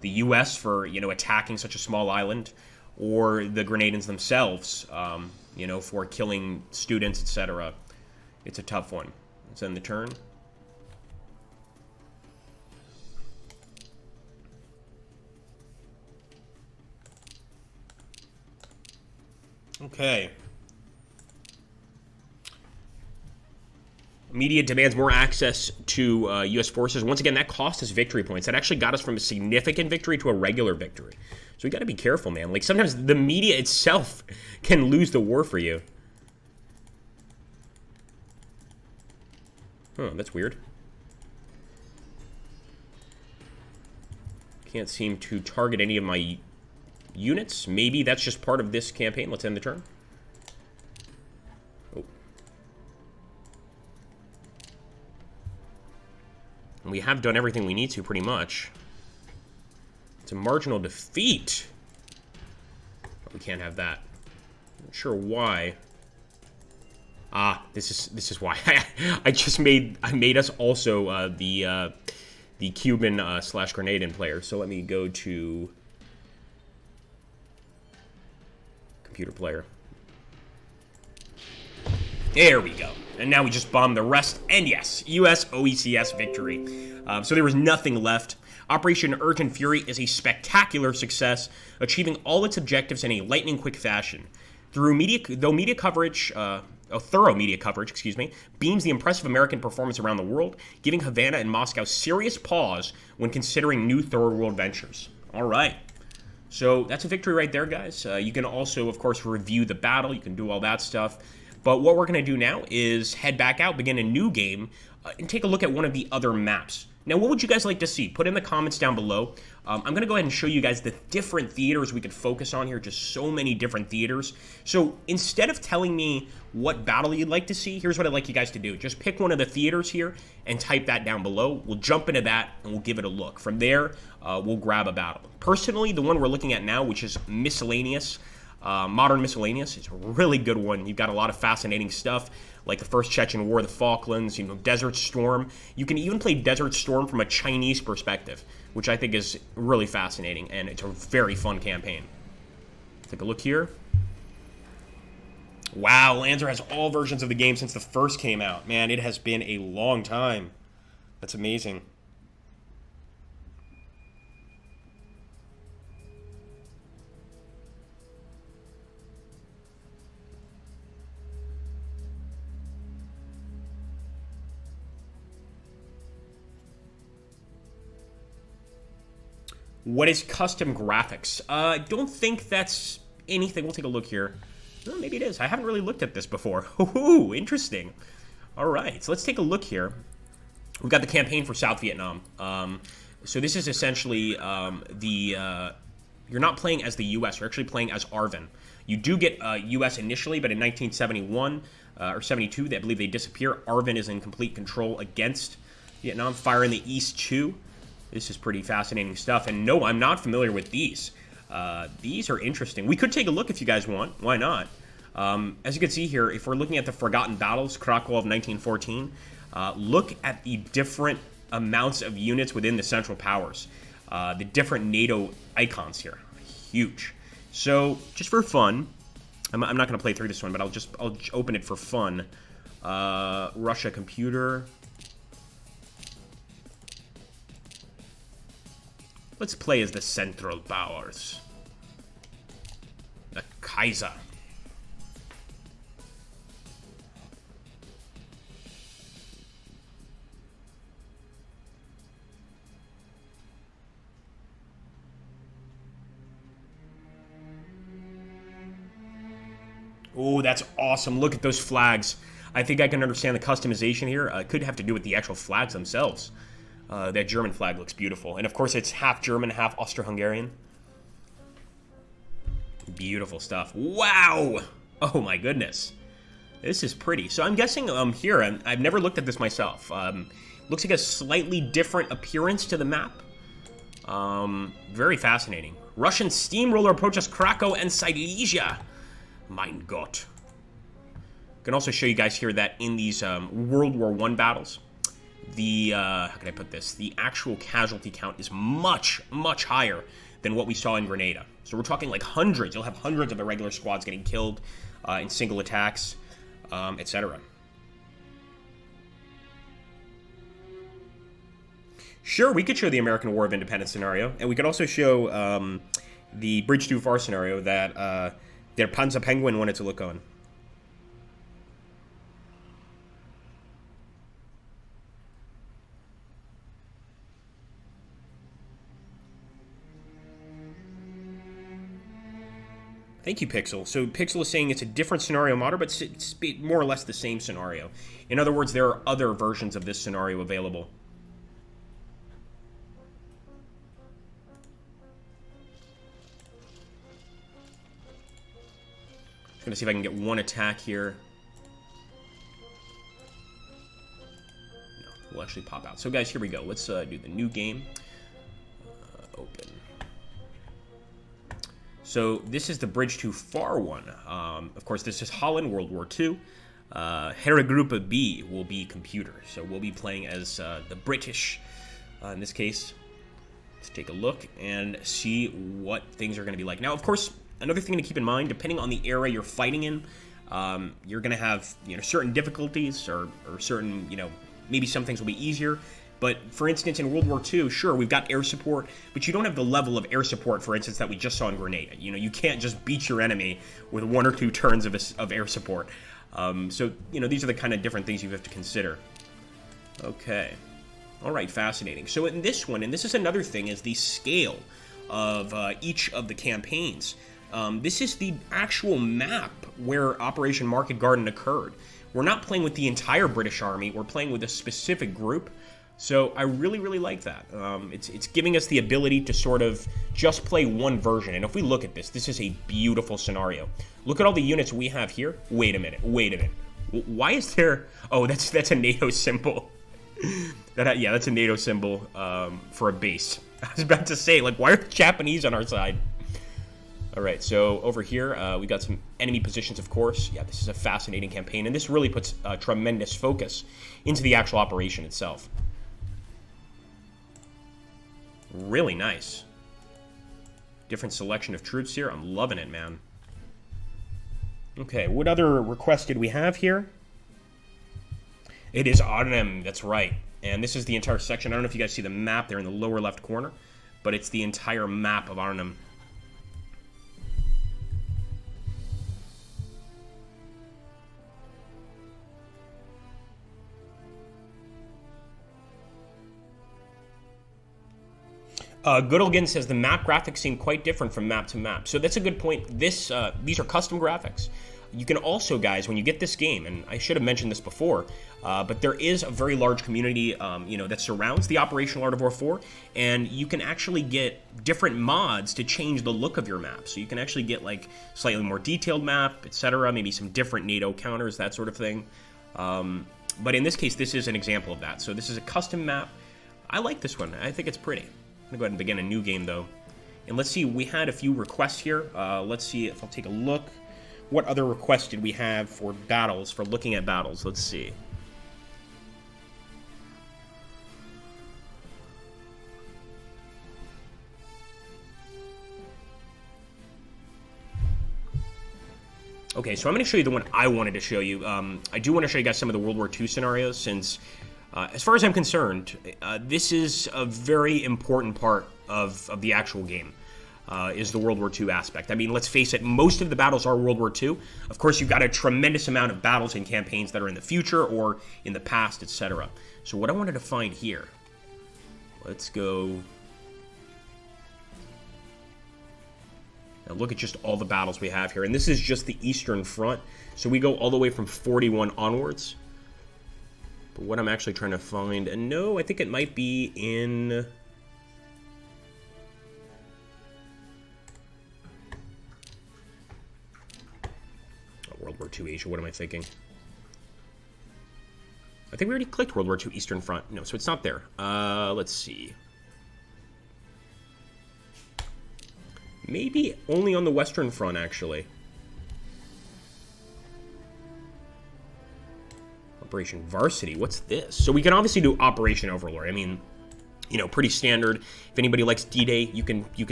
The U.S. for, attacking such a small island, or the Grenadans themselves, for killing students, etc. It's a tough one. Let's end the turn. Okay. Media demands more access to U.S. forces. Once again, that cost us victory points. That actually got us from a significant victory to a regular victory. So we got to be careful, man. Like, sometimes the media itself can lose the war for you. Huh, that's weird. Can't seem to target any of my units. Maybe that's just part of this campaign. Let's end the turn. Oh. And we have done everything we need to, pretty much. It's a marginal defeat. But we can't have that. Not sure why. Ah, this is why. I made us also the Cuban / Grenadian player. So let me go to computer player. There we go. And now we just bomb the rest. And yes, U.S. OECS victory. So there was nothing left. Operation Urgent Fury is a spectacular success, achieving all its objectives in a lightning-quick fashion. Thorough media coverage, beams the impressive American performance around the world, giving Havana and Moscow serious pause when considering new third world ventures. All right. So that's a victory right there, guys. You can also, of course, review the battle. You can do all that stuff. But what we're going to do now is head back out, begin a new game, and take a look at one of the other maps. Now, what would you guys like to see? Put in the comments down below. I'm going to go ahead and show you guys the different theaters we could focus on here. Just so many different theaters. So instead of telling me what battle you'd like to see, here's what I'd like you guys to do. Just pick one of the theaters here and type that down below. We'll jump into that and we'll give it a look. From there, we'll grab a battle. Personally, the one we're looking at now, which is Miscellaneous, Modern Miscellaneous, is a really good one. You've got a lot of fascinating stuff, like the First Chechen War, the Falklands, Desert Storm. You can even play Desert Storm from a Chinese perspective, which I think is really fascinating, and it's a very fun campaign. Take a look here. Wow, Lanzer has all versions of the game since the first came out. Man, it has been a long time. That's amazing. What is custom graphics? I don't think that's anything. We'll take a look here. Well, maybe it is. I haven't really looked at this before. Ooh, interesting. All right, so let's take a look here. We've got the campaign for South Vietnam. So this is essentially you're not playing as the U.S. You're actually playing as ARVN. You do get U.S. initially, but in 1971 or 72, I believe they disappear. ARVN is in complete control against Vietnam. Fire in the East too. This is pretty fascinating stuff. And no, I'm not familiar with these. These are interesting. We could take a look if you guys want. Why not? As you can see here, if we're looking at the Forgotten Battles, Krakow of 1914, look at the different amounts of units within the Central Powers. The different NATO icons here. Huge. So, just for fun, I'm not going to play through this one, but I'll open it for fun. Russia computer. Let's play as the Central Powers. The Kaiser. Oh, that's awesome. Look at those flags. I think I can understand the customization here. It could have to do with the actual flags themselves. That German flag looks beautiful. And of course, it's half German, half Austro-Hungarian. Beautiful stuff. Wow! Oh my goodness. This is pretty. So I'm guessing here, I've never looked at this myself. Looks like a slightly different appearance to the map. Very fascinating. Russian steamroller approaches Krakow and Silesia. Mein Gott. Can also show you guys here that in these World War I battles, the, how can I put this? The actual casualty count is much, much higher than what we saw in Grenada. So we're talking like hundreds. You'll have hundreds of irregular squads getting killed in single attacks, etc. Sure, we could show the American War of Independence scenario, and we could also show the Bridge Too Far scenario that their Panzer Penguin wanted to look on. Thank you, Pixel. So Pixel is saying it's a different scenario model, but it's more or less the same scenario. In other words, there are other versions of this scenario available. Gonna see if I can get one attack here. No, we'll actually pop out. So guys, here we go. Let's do the new game. Open. So this is the Bridge Too Far one. Of course, this is Holland, World War II. Agrippa B will be computer. So we'll be playing as the British in this case. Let's take a look and see what things are going to be like. Now, of course, another thing to keep in mind, depending on the era you're fighting in, you're going to have certain difficulties or certain, maybe some things will be easier. But, for instance, in World War II, sure, we've got air support, but you don't have the level of air support, for instance, that we just saw in Grenada. You can't just beat your enemy with 1 or 2 turns of air support. So, these are the kind of different things you have to consider. Okay. All right, fascinating. So in this one, and this is another thing, is the scale of each of the campaigns. This is the actual map where Operation Market Garden occurred. We're not playing with the entire British Army. We're playing with a specific group. So I really, really like that. It's giving us the ability to sort of just play one version. And if we look at this, this is a beautiful scenario. Look at all the units we have here. Wait a minute. Why is there... Oh, that's a NATO symbol. Yeah, that's a NATO symbol for a base. I was about to say, why are the Japanese on our side? All right, so over here, we got some enemy positions, of course. Yeah, this is a fascinating campaign, and this really puts tremendous focus into the actual operation itself. Really nice. Different selection of troops here. I'm loving it, man. Okay, what other request did we have here? It is Arnhem, that's right. And this is the entire section. I don't know if you guys see the map there in the lower left corner, but it's the entire map of Arnhem. Goodalgin says the map graphics seem quite different from map to map. So that's a good point. These are custom graphics. You can also, guys, when you get this game, and I should have mentioned this before, but there is a very large community, that surrounds the Operational Art of War 4, and you can actually get different mods to change the look of your map. So you can actually get like slightly more detailed map, etc. Maybe some different NATO counters, that sort of thing. But in this case, this is an example of that. So this is a custom map. I like this one. I think it's pretty. I'm gonna go ahead and begin a new game though, and let's see. We had a few requests here. Let's see if I'll take a look. What other requests did we have for battles, for looking at battles? Let's see. Okay, so I'm going to show you the one I wanted to show you. I do want to show you guys some of the World War II scenarios, since, as far as I'm concerned, this is a very important part of the actual game. Is the World War II aspect. I mean, let's face it, most of the battles are World War II. Of course, you've got a tremendous amount of battles and campaigns that are in the future or in the past, etc. So what I wanted to find here, let's go. Now look at just all the battles we have here. And this is just the Eastern Front. So we go all the way from 41 onwards. But what I'm actually trying to find, and no, I think it might be in... World War II Asia, what am I thinking? I think we already clicked World War II Eastern Front. No, so it's not there. Let's see. Maybe only on the Western Front, actually. Operation Varsity, what's this? So we can obviously do Operation Overlord. I mean, pretty standard. If anybody likes D-Day, you can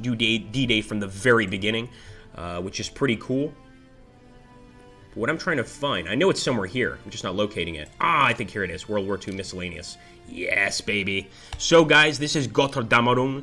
do D-Day from the very beginning, which is pretty cool. What I'm trying to find, I know it's somewhere here. I'm just not locating it. I think here it is. World War II Miscellaneous. Yes, baby. So, guys, this is Gotterdammerung.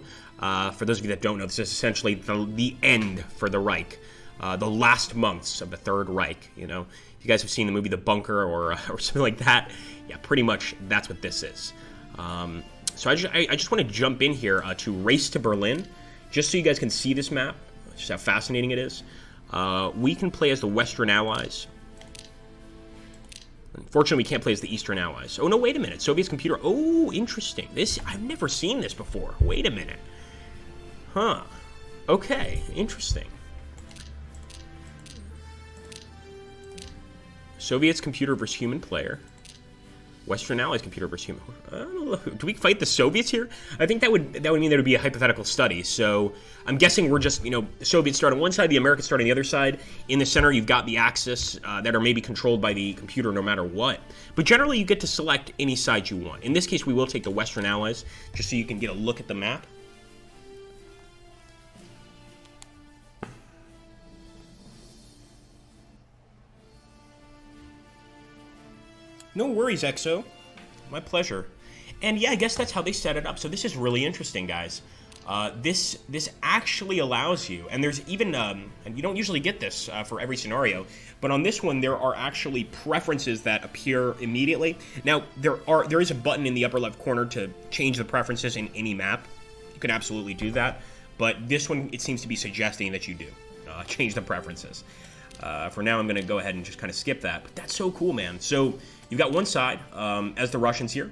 For those of you that don't know, this is essentially the end for the Reich. The last months of the Third Reich. If you guys have seen the movie The Bunker or something like that, yeah, pretty much that's what this is. So I just want to jump in here to Race to Berlin, just so you guys can see this map, just how fascinating it is. We can play as the Western Allies. Unfortunately, we can't play as the Eastern Allies. Oh, no, wait a minute. Soviet's computer. Oh, interesting. I've never seen this before. Wait a minute. Huh. Okay, interesting. Soviets computer versus human player. Western Allies computer versus human. I don't know. Do we fight the Soviets here? I think that would mean there would be a hypothetical study. So I'm guessing we're just, the Soviets start on one side, the Americans start on the other side. In the center, you've got the Axis that are maybe controlled by the computer no matter what. But generally, you get to select any side you want. In this case, we will take the Western Allies, just so you can get a look at the map. No worries, EXO. My pleasure. And yeah, I guess that's how they set it up. So this is really interesting, guys. This actually allows you, and there's even, and you don't usually get this for every scenario, but on this one there are actually preferences that appear immediately. Now there is a button in the upper left corner to change the preferences in any map. You can absolutely do that, but this one it seems to be suggesting that you do change the preferences. For now, I'm going to go ahead and just kind of skip that, but that's so cool, man. So you've got one side as the Russians here,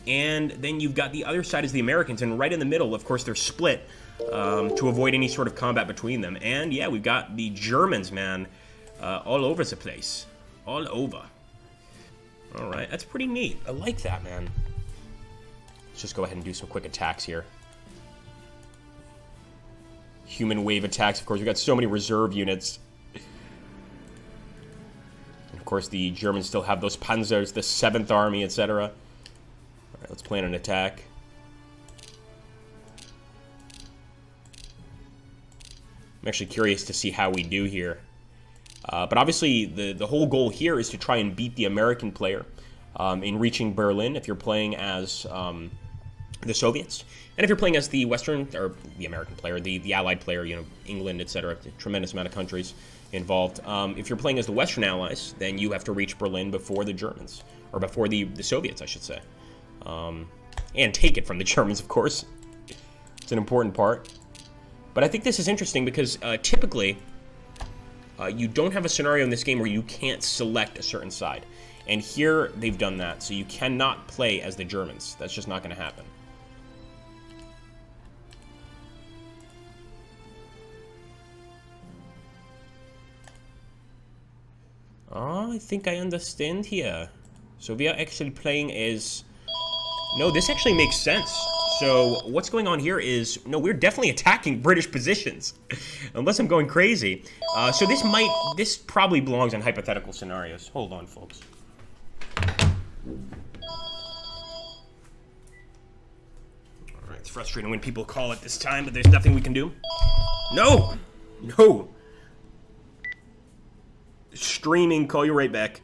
and then you've got the other side as the Americans, and right in the middle, of course, they're split to avoid any sort of combat between them. And yeah, we've got the Germans, man, all over the place. All over. All right, that's pretty neat. I like that, man. Let's just go ahead and do some quick attacks here. Human wave attacks, of course. We've got so many reserve units. Of course, the Germans still have those panzers, the 7th Army, etc. All right, let's plan an attack. I'm actually curious to see how we do here. But obviously, the whole goal here is to try and beat the American player in reaching Berlin if you're playing as the Soviets. And if you're playing as the Western, or the American player, the Allied player, England, etc., a tremendous amount of countries involved. If you're playing as the Western Allies, then you have to reach Berlin before the Germans, or before the Soviets, I should say. And take it from the Germans, of course. It's an important part. But I think this is interesting because typically you don't have a scenario in this game where you can't select a certain side. And here they've done that, so you cannot play as the Germans. That's just not going to happen. Oh, I think I understand here. So we are actually playing as... No, this actually makes sense. So what's going on here is... No, we're definitely attacking British positions. Unless I'm going crazy. So this probably belongs in hypothetical scenarios. Hold on, folks. Alright, it's frustrating when people call at this time, but there's nothing we can do. No! No! Streaming, call you right back.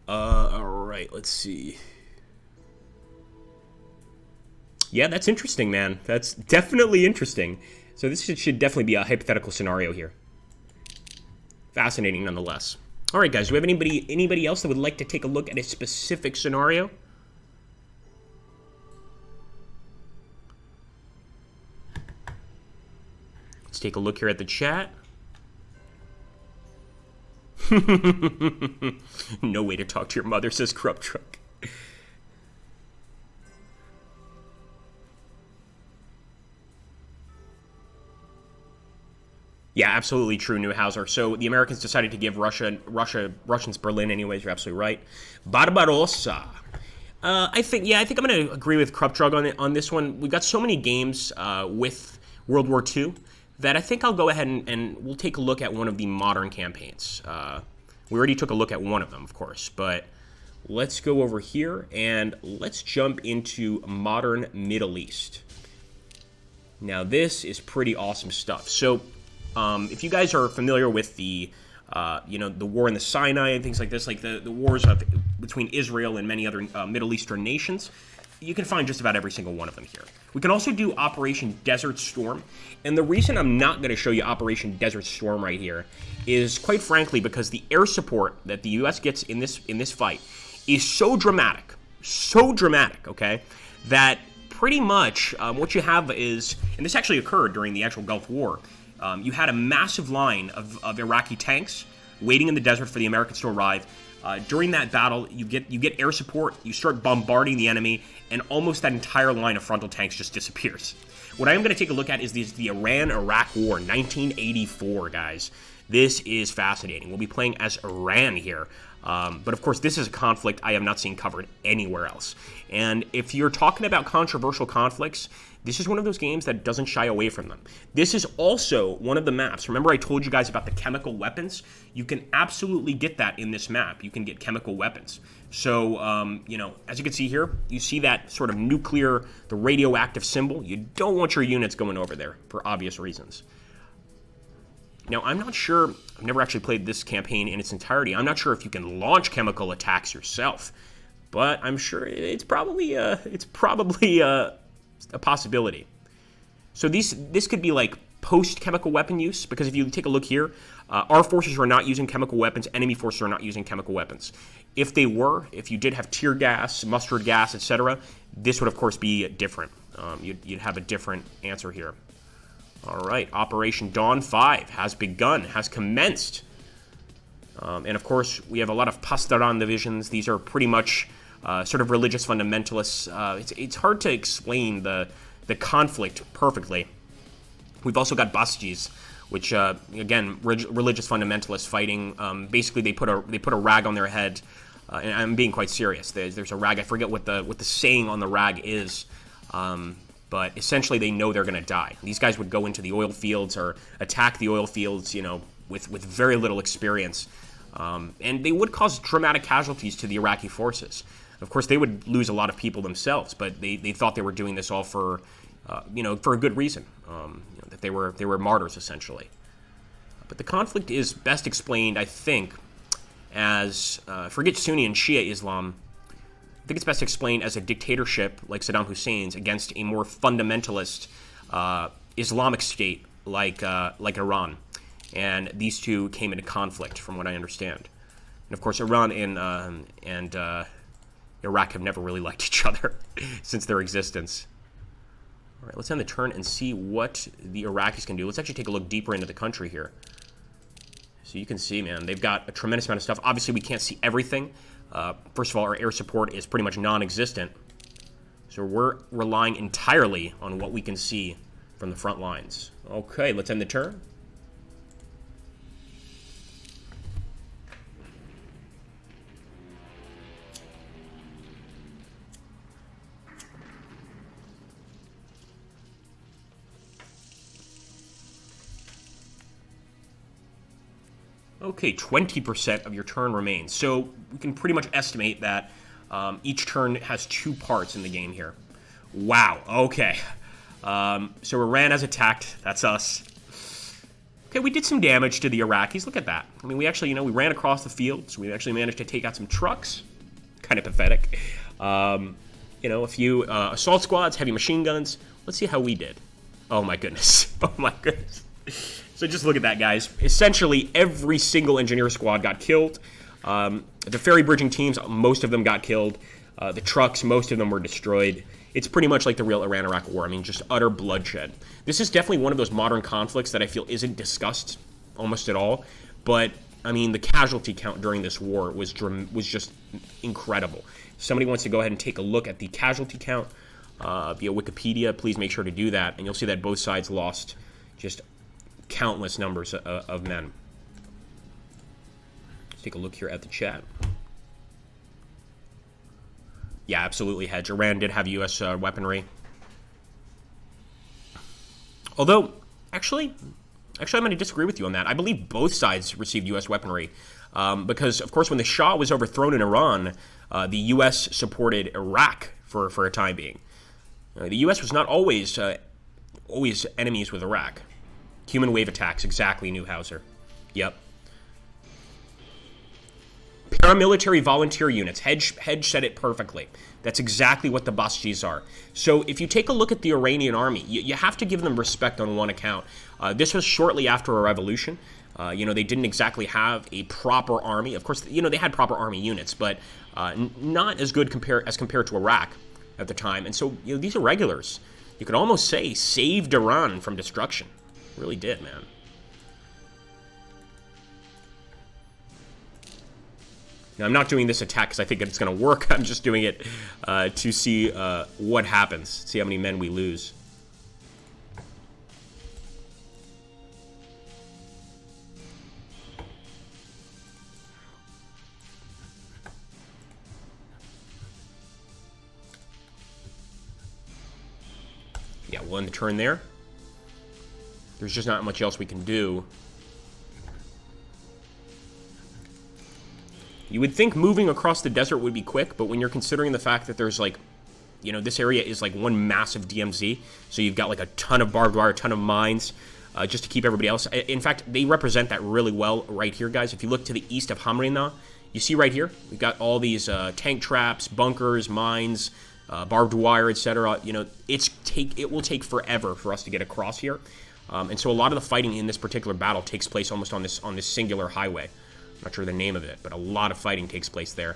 Alright, let's see. Yeah, that's interesting, man. That's definitely interesting. So this should definitely be a hypothetical scenario here. Fascinating, nonetheless. Alright, guys, do we have anybody else that would like to take a look at a specific scenario? Let's take a look here at the chat. No way to talk to your mother, says Corrupt Truck. Yeah, absolutely true, Neuhauser. So the Americans decided to give Russians Berlin anyways. You're absolutely right. Barbarossa. I think I'm going to agree with Corrupt Drug on this one. We've got so many games with World War II that I think I'll go ahead and we'll take a look at one of the modern campaigns. We already took a look at one of them, of course, but let's go over here and let's jump into modern Middle East. Now, this is pretty awesome stuff. So, if you guys are familiar with the war in the Sinai and things like this, like the wars between Israel and many other Middle Eastern nations, you can find just about every single one of them here. We can also do Operation Desert Storm, and the reason I'm not going to show you Operation Desert Storm right here is, quite frankly, because the air support that the U.S. gets in this fight is so dramatic, okay, that pretty much what you have is, and this actually occurred during the actual Gulf War, you had a massive line of Iraqi tanks waiting in the desert for the Americans to arrive. During that battle, you get air support, you start bombarding the enemy, and almost that entire line of frontal tanks just disappears. What I am going to take a look at is the Iran-Iraq War, 1984, guys. This is fascinating. We'll be playing as Iran here. But of course, this is a conflict I have not seen covered anywhere else. And if you're talking about controversial conflicts, this is one of those games that doesn't shy away from them. This is also one of the maps. Remember I told you guys about the chemical weapons? You can absolutely get that in this map. You can get chemical weapons. So, as you can see here, you see that sort of nuclear, the radioactive symbol. You don't want your units going over there for obvious reasons. Now, I'm not sure, I've never actually played this campaign in its entirety. I'm not sure if you can launch chemical attacks yourself, but I'm sure it's probably a possibility. So this could be like post-chemical weapon use, because if you take a look here, our forces are not using chemical weapons, enemy forces are not using chemical weapons. If they were, if you did have tear gas, mustard gas, etc., this would of course be different. You'd have a different answer here. All right, Operation Dawn 5 has begun, has commenced. And of course, we have a lot of Pastaran divisions. These are pretty much sort of religious fundamentalists. It's hard to explain the conflict perfectly. We've also got Bastis, which again, religious fundamentalists fighting. Basically, they put a rag on their head, and I'm being quite serious. There's a rag. I forget what the saying on the rag is. But essentially, they know they're going to die. These guys would go into the oil fields or attack the oil fields, with very little experience. And they would cause dramatic casualties to the Iraqi forces. Of course, they would lose a lot of people themselves, but they thought they were doing this all for a good reason, that they were martyrs, essentially. But the conflict is best explained, I think, as, forget Sunni and Shia Islam, I think it's best explained as a dictatorship like Saddam Hussein's against a more fundamentalist Islamic state like Iran. And these two came into conflict, from what I understand. And of course, Iran and Iraq have never really liked each other. since their existence. All right, let's end the turn and see what the Iraqis can do. Let's actually take a look deeper into the country here. So you can see, man, they've got a tremendous amount of stuff. Obviously, we can't see everything. First of all, our air support is pretty much non-existent. So we're relying entirely on what we can see from the front lines. Okay, let's end the turn. Okay, 20% of your turn remains. So we can pretty much estimate that each turn has 2 parts in the game here. Wow, okay. So Iran has attacked. That's us. Okay, we did some damage to the Iraqis. Look at that. I mean, we actually, we ran across the field, so we actually managed to take out some trucks. Kind of pathetic. A few assault squads, heavy machine guns. Let's see how we did. Oh, my goodness. Oh, my goodness. So just look at that, guys. Essentially, every single engineer squad got killed. The ferry bridging teams, most of them got killed. The trucks, most of them were destroyed. It's pretty much like the real Iran-Iraq War. I mean, just utter bloodshed. This is definitely one of those modern conflicts that I feel isn't discussed almost at all. But, I mean, the casualty count during this war was just incredible. If somebody wants to go ahead and take a look at the casualty count via Wikipedia, please make sure to do that. And you'll see that both sides lost just countless numbers of men. Let's take a look here at the chat. Yeah, absolutely, Hedge. Iran did have U.S. weaponry. Although, actually, I'm going to disagree with you on that. I believe both sides received U.S. weaponry because, of course, when the Shah was overthrown in Iran, the U.S. supported Iraq for a time being. The U.S. was not always enemies with Iraq. Human wave attacks, exactly, Newhauser. Yep. Paramilitary volunteer units. Hedge said it perfectly. That's exactly what the Basjis are. So if you take a look at the Iranian army, you have to give them respect on one account. This was shortly after a revolution. They didn't exactly have a proper army. Of course, they had proper army units, but not as good as compared to Iraq at the time. And so, these irregulars, you could almost say, saved Iran from destruction. Really did, man. Now, I'm not doing this attack because I think it's going to work. I'm just doing it to see what happens, see how many men we lose. Yeah, we'll end the turn there. There's just not much else we can do. You would think moving across the desert would be quick, but when you're considering the fact that there's this area is like one massive DMZ, so you've got like a ton of barbed wire, a ton of mines, just to keep everybody else. In fact, they represent that really well right here, guys. If you look to the east of Hamrina, you see right here, we've got all these tank traps, bunkers, mines, barbed wire, etc. It will take forever for us to get across here. And so a lot of the fighting in this particular battle takes place almost on this singular highway. I'm not sure the name of it, but a lot of fighting takes place there.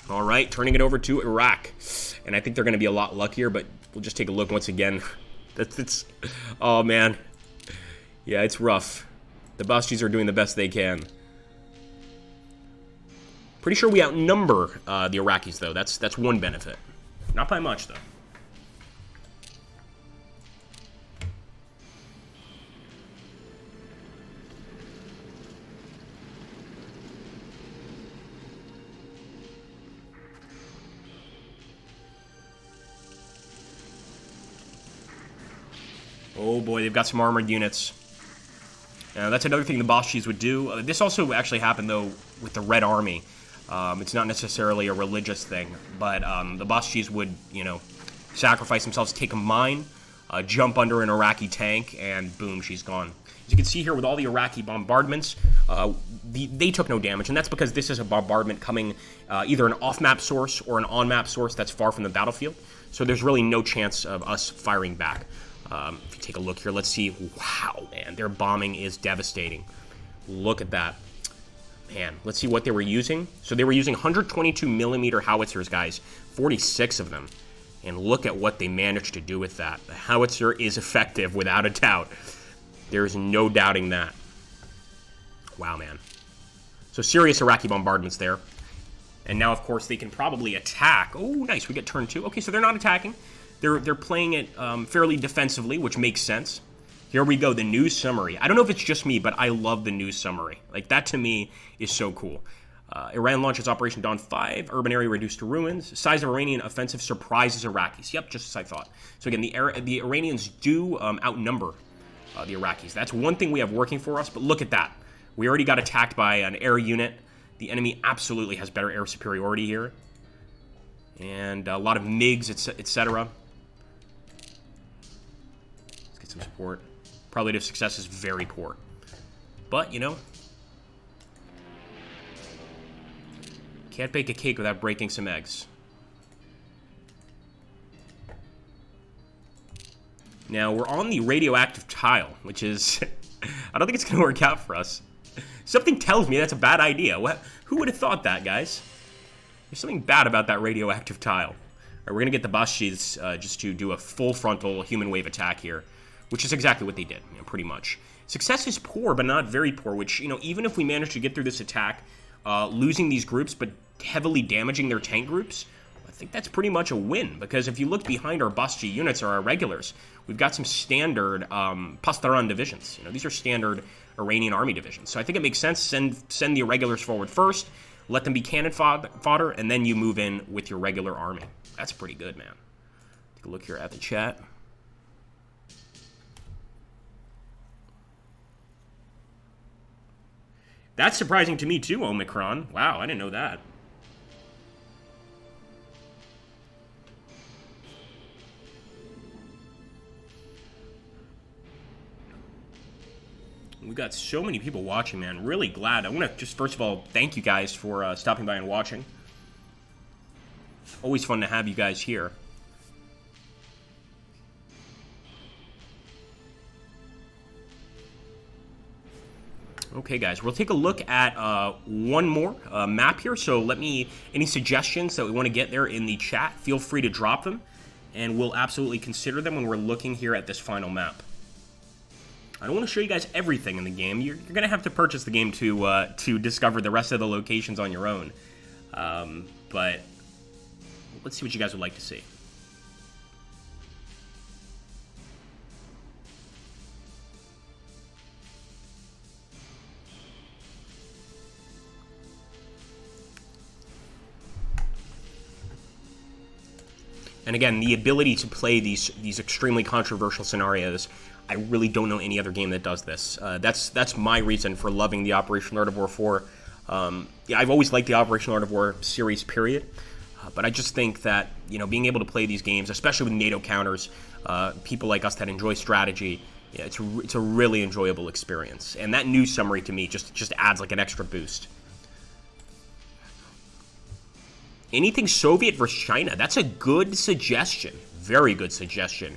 All right, turning it over to Iraq. And I think they're going to be a lot luckier, but we'll just take a look once again. Oh, man. Yeah, it's rough. The Basjis are doing the best they can. Pretty sure we outnumber the Iraqis, though. That's one benefit. Not by much, though. Oh boy, they've got some armored units. That's another thing the Basjis would do. This also actually happened, though, with the Red Army. It's not necessarily a religious thing, but the Basjis would, sacrifice themselves, take a mine, jump under an Iraqi tank, and boom, she's gone. As you can see here with all the Iraqi bombardments, they took no damage, and that's because this is a bombardment coming either an off-map source or an on-map source that's far from the battlefield, so there's really no chance of us firing back. If you take a look here, let's see. Wow, man, their bombing is devastating. Look at that. Man, let's see what they were using. So they were using 122 millimeter howitzers, guys. 46 of them. And look at what they managed to do with that. The howitzer is effective, without a doubt. There's no doubting that. Wow, man. So serious Iraqi bombardments there. And now, of course, they can probably attack. Oh, nice. We get turn 2. Okay, so they're not attacking. They're playing it fairly defensively, which makes sense. Here we go, the news summary. I don't know if it's just me, but I love the news summary. Like, that to me is so cool. Iran launches Operation Dawn 5, urban area reduced to ruins. Size of Iranian offensive surprises Iraqis. Yep, just as I thought. So again, the Iranians do outnumber the Iraqis. That's one thing we have working for us, but look at that. We already got attacked by an air unit. The enemy absolutely has better air superiority here. And a lot of MiGs, etc. Let's get some support. Probability of success is very poor. But, you know, can't bake a cake without breaking some eggs. Now, we're on the radioactive tile, which is... I don't think it's going to work out for us. Something tells me that's a bad idea. Who would have thought that, guys? There's something bad about that radioactive tile. All right, we're going to get the Bashis just to do a full frontal human wave attack here, which is exactly what they did, you know, pretty much. Success is poor, but not very poor, which, you know, even if we manage to get through this attack, losing these groups, but heavily damaging their tank groups, I think that's pretty much a win, because if you look behind our Bashi units or our regulars, we've got some standard Pastaran divisions. You know, these are standard Iranian army divisions. So I think it makes sense to send the irregulars forward first, let them be cannon fodder, and then you move in with your regular army. That's pretty good, man. Take a look here at the chat. That's surprising to me too, Omicron. Wow, I didn't know that. We've got so many people watching, man. Really glad. I want to just, first of all, thank you guys for stopping by and watching. Always fun to have you guys here. Okay, guys, we'll take a look at one more map here. So any suggestions that we want to get there in the chat, feel free to drop them, and we'll absolutely consider them when we're looking here at this final map. I don't want to show you guys everything in the game. You're going to have to purchase the game to discover the rest of the locations on your own. But let's see what you guys would like to see. And again, the ability to play these extremely controversial scenarios, I really don't know any other game that does this. That's my reason for loving the Operation Art of War 4. Yeah, I've always liked the Operation Art of War series, period. But I just think that, you know, being able to play these games, especially with NATO counters, people like us that enjoy strategy, yeah, it's a really enjoyable experience. And that news summary to me just adds like an extra boost. Anything Soviet versus China, that's a good suggestion. Very good suggestion.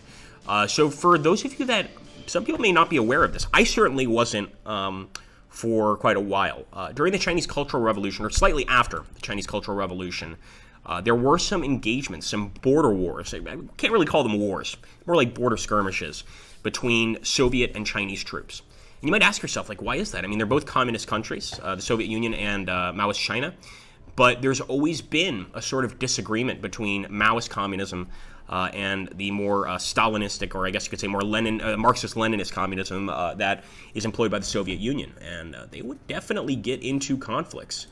So for those of you that, some people may not be aware of this, I certainly wasn't for quite a while. During the Chinese Cultural Revolution, or slightly after the Chinese Cultural Revolution, there were some engagements, some border wars. I can't really call them wars, more like border skirmishes between Soviet and Chinese troops. And you might ask yourself, like, why is that? I mean, they're both communist countries, the Soviet Union and Maoist China. But there's always been a sort of disagreement between Maoist communism and the more Stalinistic, or I guess you could say more Marxist-Leninist communism that is employed by the Soviet Union. And they would definitely get into conflicts.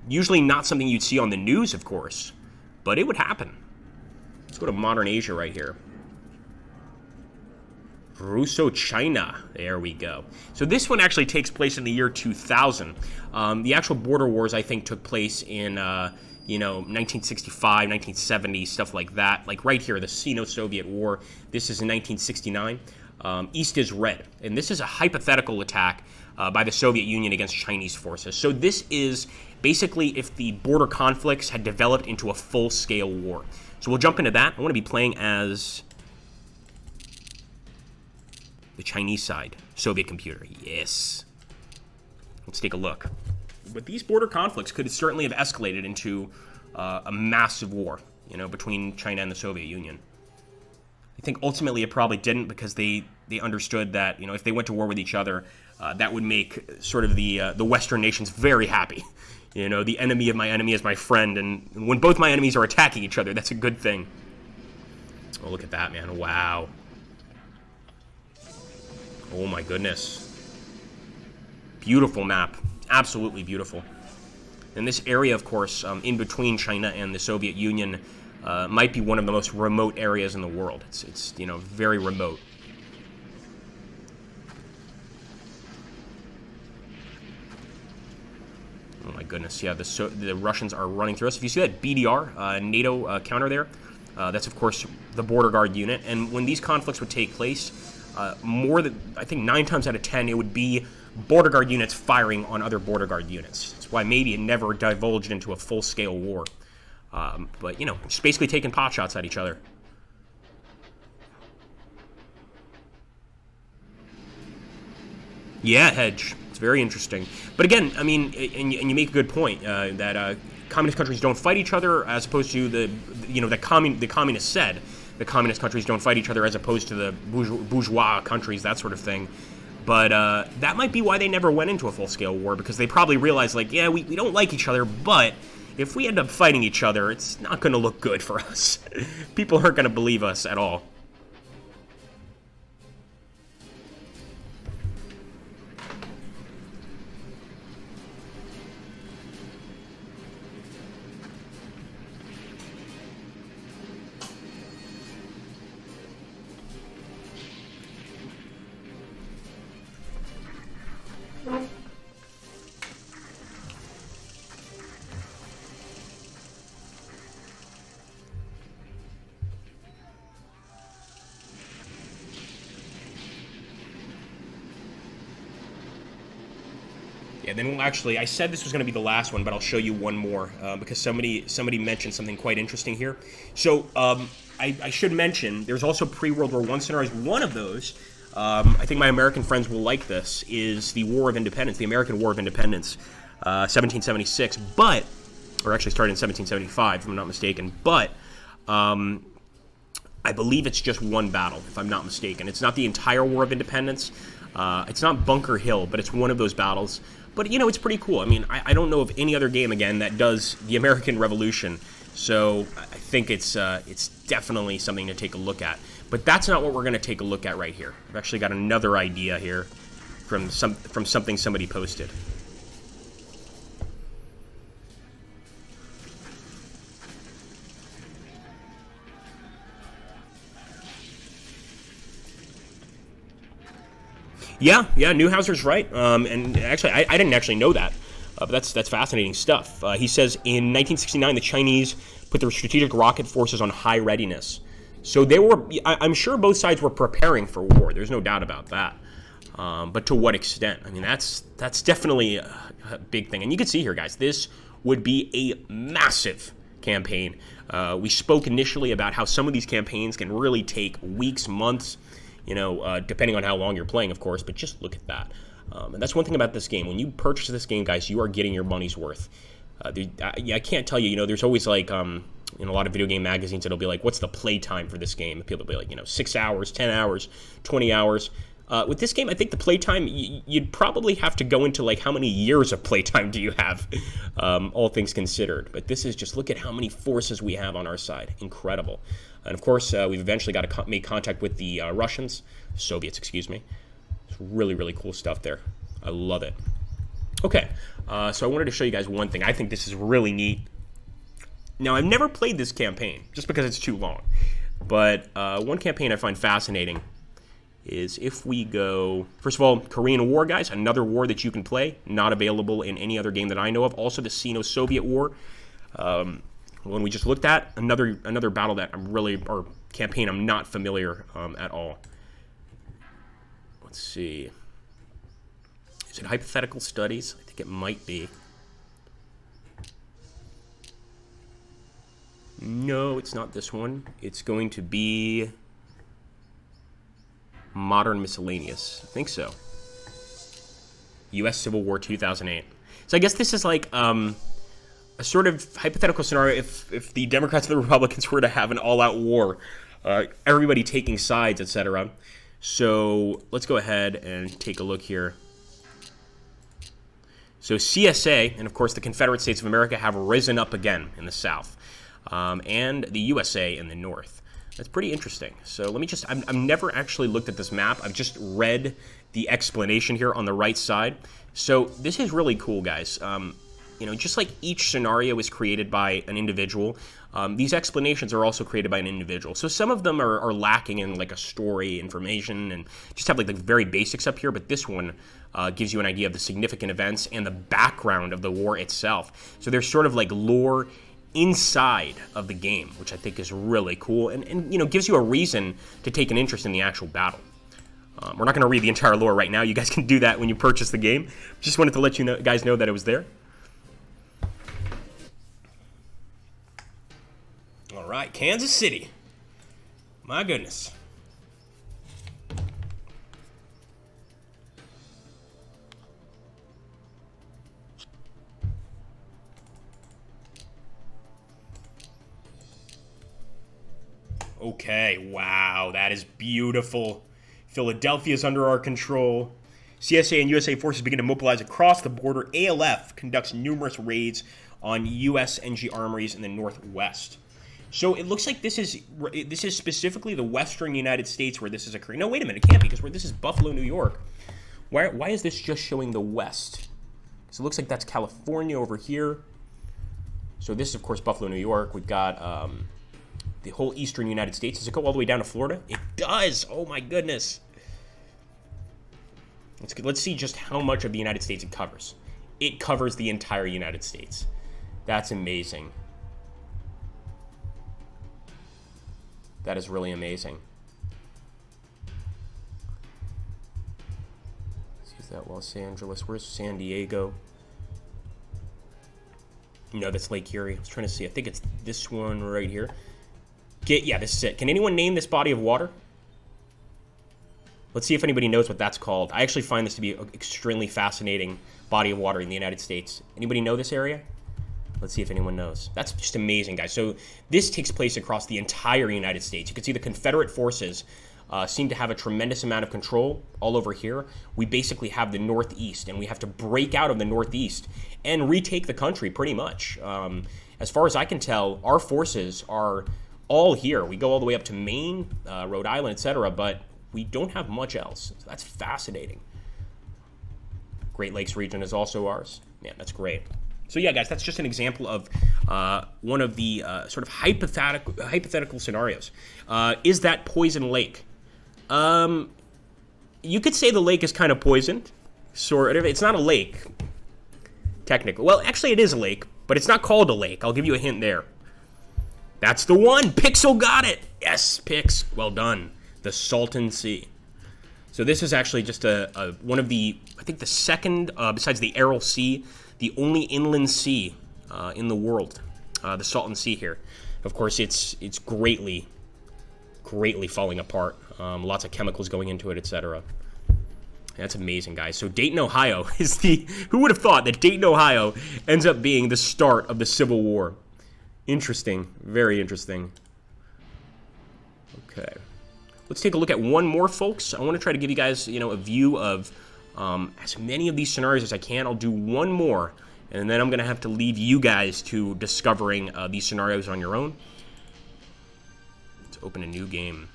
Usually not something you'd see on the news, of course, but it would happen. Let's go to modern Asia right here. Russo-China. There we go. So this one actually takes place in the year 2000. The actual border wars, I think, took place in, 1965, 1970, stuff like that. Like right here, the Sino-Soviet War. This is in 1969. East is red. And this is a hypothetical attack by the Soviet Union against Chinese forces. So this is basically if the border conflicts had developed into a full-scale war. So we'll jump into that. I want to be playing as The Chinese side. Soviet computer. Yes. Let's take a look. But these border conflicts could certainly have escalated into a massive war, you know, between China and the Soviet Union. I think ultimately it probably didn't, because they understood that, you know, if they went to war with each other, that would make sort of the Western nations very happy. You know, the enemy of my enemy is my friend, and when both my enemies are attacking each other, that's a good thing. Oh, look at that, man. Wow. Oh, my goodness. Beautiful map. Absolutely beautiful. And this area, of course, in between China and the Soviet Union, might be one of the most remote areas in the world. It's you know, very remote. Oh my goodness, yeah, the Russians are running through us. If you see that BDR, NATO counter there, that's, of course, the border guard unit. And when these conflicts would take place, more than, I think 9 times out of 10, it would be border guard units firing on other border guard units. That's why maybe it never divulged into a full-scale war. But, you know, just basically taking pot shots at each other. Yeah, hedge. It's very interesting. But again, I mean, and you make a good point, that communist countries don't fight each other, as opposed to the communists said the communist countries don't fight each other, as opposed to the bourgeois countries, that sort of thing. But that might be why they never went into a full-scale war, because they probably realized, like, yeah, we don't like each other, but if we end up fighting each other, it's not going to look good for us. People aren't going to believe us at all. Yeah, then we'll actually, I said this was going to be the last one, but I'll show you one more, because somebody mentioned something quite interesting here. So I should mention, there's also pre-World War I scenarios. One of those, I think my American friends will like this, is the War of Independence, the American War of Independence, 1776, but, or actually started in 1775, if I'm not mistaken, but I believe it's just one battle, if I'm not mistaken. It's not the entire War of Independence. It's not Bunker Hill, but it's one of those battles. But, you know, it's pretty cool. I mean, I don't know of any other game, again, that does the American Revolution. So I think it's definitely something to take a look at. But that's not what we're going to take a look at right here. I've actually got another idea here from something somebody posted. Yeah, Newhouser's right. And actually, I didn't actually know that. But that's fascinating stuff. He says, in 1969, the Chinese put their strategic rocket forces on high readiness. So they were, I'm sure both sides were preparing for war. There's no doubt about that. But to what extent? I mean, that's definitely a big thing. And you can see here, guys, this would be a massive campaign. We spoke initially about how some of these campaigns can really take weeks, months, you know, depending on how long you're playing, of course, but just look at that. And that's one thing about this game. When you purchase this game, guys, you are getting your money's worth. I can't tell you, you know, there's always like, in a lot of video game magazines, it'll be like, what's the play time for this game? And people will be like, you know, 6 hours, 10 hours, 20 hours. With this game, I think the playtime, you'd probably have to go into like how many years of playtime do you have, all things considered. But this is just, look at how many forces we have on our side. Incredible. And of course, we've eventually got to make contact with the Soviets, excuse me. It's really, really cool stuff there. I love it. Okay, so I wanted to show you guys one thing. I think this is really neat. Now, I've never played this campaign, just because it's too long. But one campaign I find fascinating is if we go, first of all, Korean War, guys, another war that you can play, not available in any other game that I know of. Also, the Sino-Soviet War, one we just looked at, another battle that I'm really, or campaign I'm not familiar at all. Let's see. Is it Hypothetical Studies? I think it might be. No, it's not this one. It's going to be Modern Miscellaneous. I think so. U.S. Civil War 2008. So I guess this is like a sort of hypothetical scenario if the Democrats and the Republicans were to have an all-out war, everybody taking sides, etc. So let's go ahead and take a look here. So CSA and, of course, the Confederate States of America have risen up again in the South, and the USA in the North. That's pretty interesting. So let me just, I've never actually looked at this map. I've just read the explanation here on the right side. So this is really cool, guys. You know, just like each scenario is created by an individual, these explanations are also created by an individual. So some of them are lacking in like a story, information, and just have like the very basics up here. But this one gives you an idea of the significant events and the background of the war itself. So there's sort of like lore inside of the game, which I think is really cool, and you know, gives you a reason to take an interest in the actual battle. We're not going to read the entire lore right now. You guys can do that when you purchase the game. Just wanted to let you guys know that it was there. All right, Kansas City. My goodness. Okay, wow, that is beautiful. Philadelphia is under our control. CSA and USA forces begin to mobilize across the border. ALF conducts numerous raids on USNG armories in the Northwest. So it looks like this is specifically the western United States where this is occurring. No, wait a minute, it can't be, because this is Buffalo, New York. Why is this just showing the West? So it looks like that's California over here. So this is, of course, Buffalo, New York. We've got the whole eastern United States. Does it go all the way down to Florida? It does! Oh my goodness. Let's see just how much of the United States it covers. It covers the entire United States. That's amazing. That is really amazing. Is that Los Angeles? Where's San Diego? No, that's Lake Erie. I was trying to see. I think it's this one right here. Yeah, this is it. Can anyone name this body of water? Let's see if anybody knows what that's called. I actually find this to be an extremely fascinating body of water in the United States. Anybody know this area? Let's see if anyone knows. That's just amazing, guys. So this takes place across the entire United States. You can see the Confederate forces seem to have a tremendous amount of control all over here. We basically have the Northeast, and we have to break out of the Northeast and retake the country pretty much. As far as I can tell, our forces are all here. We go all the way up to Maine, Rhode Island, etc., but we don't have much else. So that's fascinating. Great Lakes region is also ours. Man, that's great. So yeah, guys, that's just an example of one of the sort of hypothetical scenarios. Is that poison lake? You could say the lake is kind of poisoned, sort of. It's not a lake, technically. Well, actually, it is a lake, but it's not called a lake. I'll give you a hint there. That's the one. Pixel got it. Yes, Pix. Well done. The Salton Sea. So this is actually just one of the, I think the second, besides the Aral Sea, the only inland sea in the world, the Salton Sea here. Of course, it's greatly falling apart. Lots of chemicals going into it, etc. That's amazing, guys. So Dayton, Ohio is who would have thought that Dayton, Ohio ends up being the start of the Civil War? Interesting. Very interesting. Okay. Let's take a look at one more, folks. I want to try to give you guys, a view of as many of these scenarios as I can. I'll do one more, and then I'm going to have to leave you guys to discovering these scenarios on your own. Let's open a new game.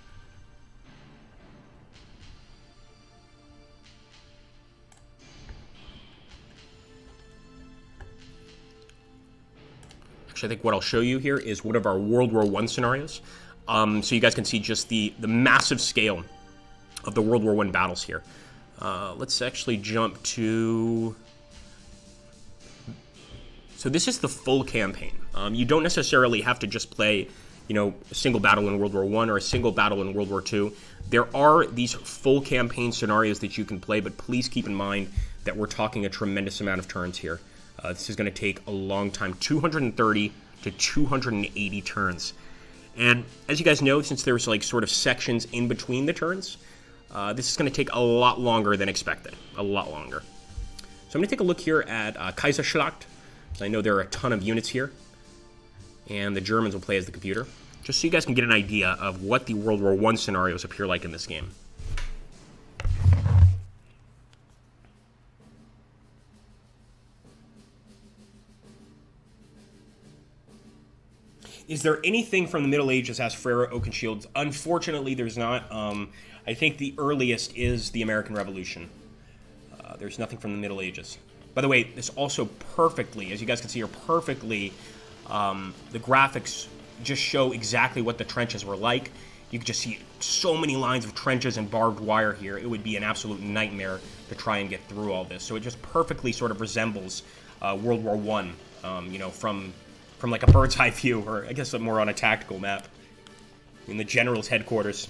Actually, I think what I'll show you here is one of our World War I scenarios. So you guys can see just the massive scale of the World War I battles here. Let's actually jump to... So this is the full campaign. You don't necessarily have to just play, a single battle in World War I or a single battle in World War II. There are these full campaign scenarios that you can play, but please keep in mind that we're talking a tremendous amount of turns here. This is going to take a long time, 230 to 280 turns. And as you guys know, since there's sort of sections in between the turns, this is going to take a lot longer than expected. A lot longer. So I'm going to take a look here at Kaiserschlacht. I know there are a ton of units here. And the Germans will play as the computer. Just so you guys can get an idea of what the World War I scenarios appear like in this game. Is there anything from the Middle Ages, asked Frere Oakenshields? Unfortunately, there's not. I think the earliest is the American Revolution. There's nothing from the Middle Ages. By the way, this also perfectly, as you guys can see here, perfectly, the graphics just show exactly what the trenches were like. You can just see so many lines of trenches and barbed wire here. It would be an absolute nightmare to try and get through all this. So it just perfectly sort of resembles World War I, you know, from like a bird's eye view, or I guess more on a tactical map, in the general's headquarters.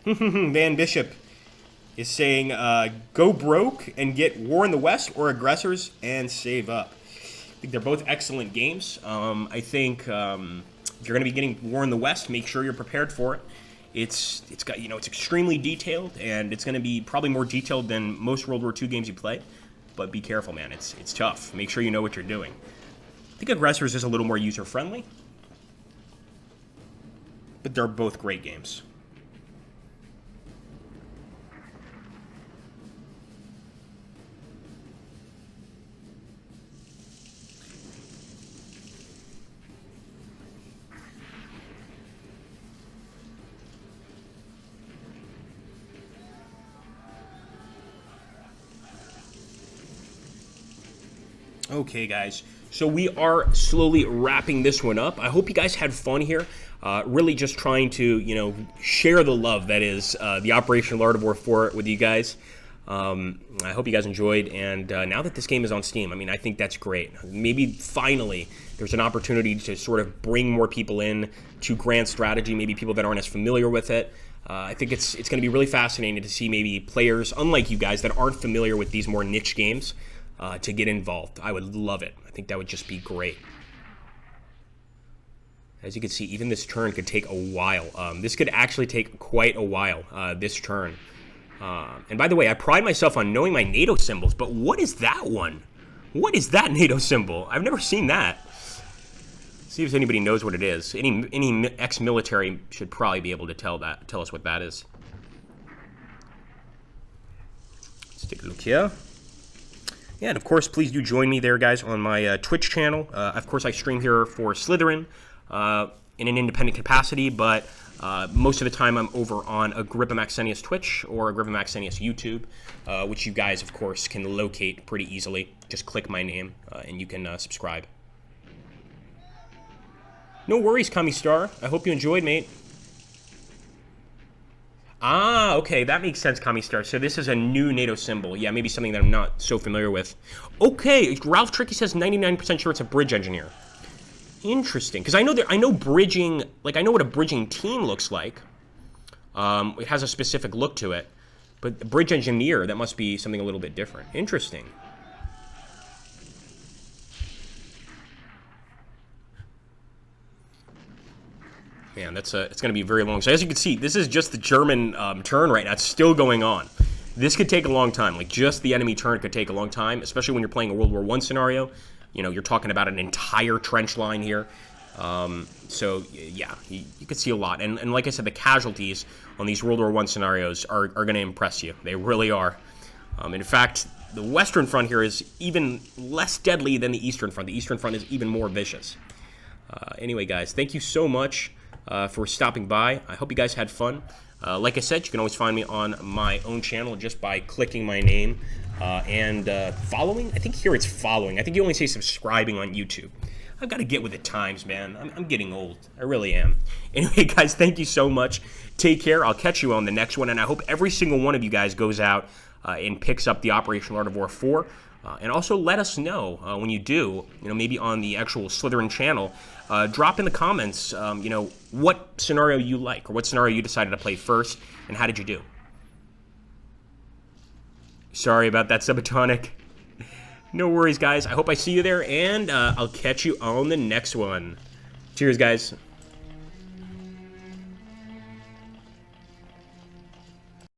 Van Bishop is saying, go broke and get War in the West, or Aggressors and save up. I think they're both excellent games. I think if you're going to be getting War in the West, make sure you're prepared for it. It's got, you know, it's extremely detailed, and it's going to be probably more detailed than most World War II games you play. But be careful, man. It's tough. Make sure you know what you're doing. I think Aggressors is a little more user-friendly, but they're both great games. Okay, guys, so we are slowly wrapping this one up. I hope you guys had fun here. Really just trying to, you know, share the love that is the Operational Art of War 4 with you guys. I hope you guys enjoyed, and now that this game is on Steam, I mean, I think that's great. Maybe finally there's an opportunity to sort of bring more people in to Grand Strategy, maybe people that aren't as familiar with it. I think it's going to be really fascinating to see maybe players, unlike you guys, that aren't familiar with these more niche games, to get involved. I would love it. I think that would just be great. As you can see, even this turn could take a while. This could actually take quite a while, this turn. And by the way, I pride myself on knowing my NATO symbols, but what is that one? What is that NATO symbol? I've never seen that. See if anybody knows what it is. Any ex-military should probably be able to tell us what that is. Let's take a look here. Yeah, and of course, please do join me there, guys, on my Twitch channel. Of course, I stream here for Slytherin in an independent capacity, but most of the time I'm over on Agrippa Maxentius Twitch or Agrippa Maxentius YouTube, which you guys, of course, can locate pretty easily. Just click my name, and you can subscribe. No worries, Kami-Star. I hope you enjoyed, mate. Ah, okay, that makes sense, Kami-Star. So this is a new NATO symbol. Yeah, maybe something that I'm not so familiar with. Okay, Ralph Tricky says 99% sure it's a bridge engineer. Interesting, because I know bridging, like I know what a bridging team looks like. It has a specific look to it, but the bridge engineer, that must be something a little bit different. Interesting. Man, it's going to be very long. So as you can see, this is just the German turn right now. It's still going on. This could take a long time. Like, just the enemy turn could take a long time, especially when you're playing a World War I scenario. You know, you're talking about an entire trench line here. So, yeah, you could see a lot. And like I said, the casualties on these World War I scenarios are going to impress you. They really are. In fact, the Western Front here is even less deadly than the Eastern Front. The Eastern Front is even more vicious. Anyway, guys, thank you so much for stopping by. I hope you guys had fun. Like I said, you can always find me on my own channel just by clicking my name and following. I think here it's following. I think you only say subscribing on YouTube. I've got to get with the times, man. I'm getting old. I really am. Anyway, guys, thank you so much. Take care. I'll catch you on the next one, and I hope every single one of you guys goes out and picks up the Operational Art of War 4. And also let us know when you do, maybe on the actual Slytherin channel, drop in the comments, what scenario you like, or what scenario you decided to play first, and how did you do? Sorry about that, Subatomic. No worries, guys. I hope I see you there, and I'll catch you on the next one. Cheers, guys.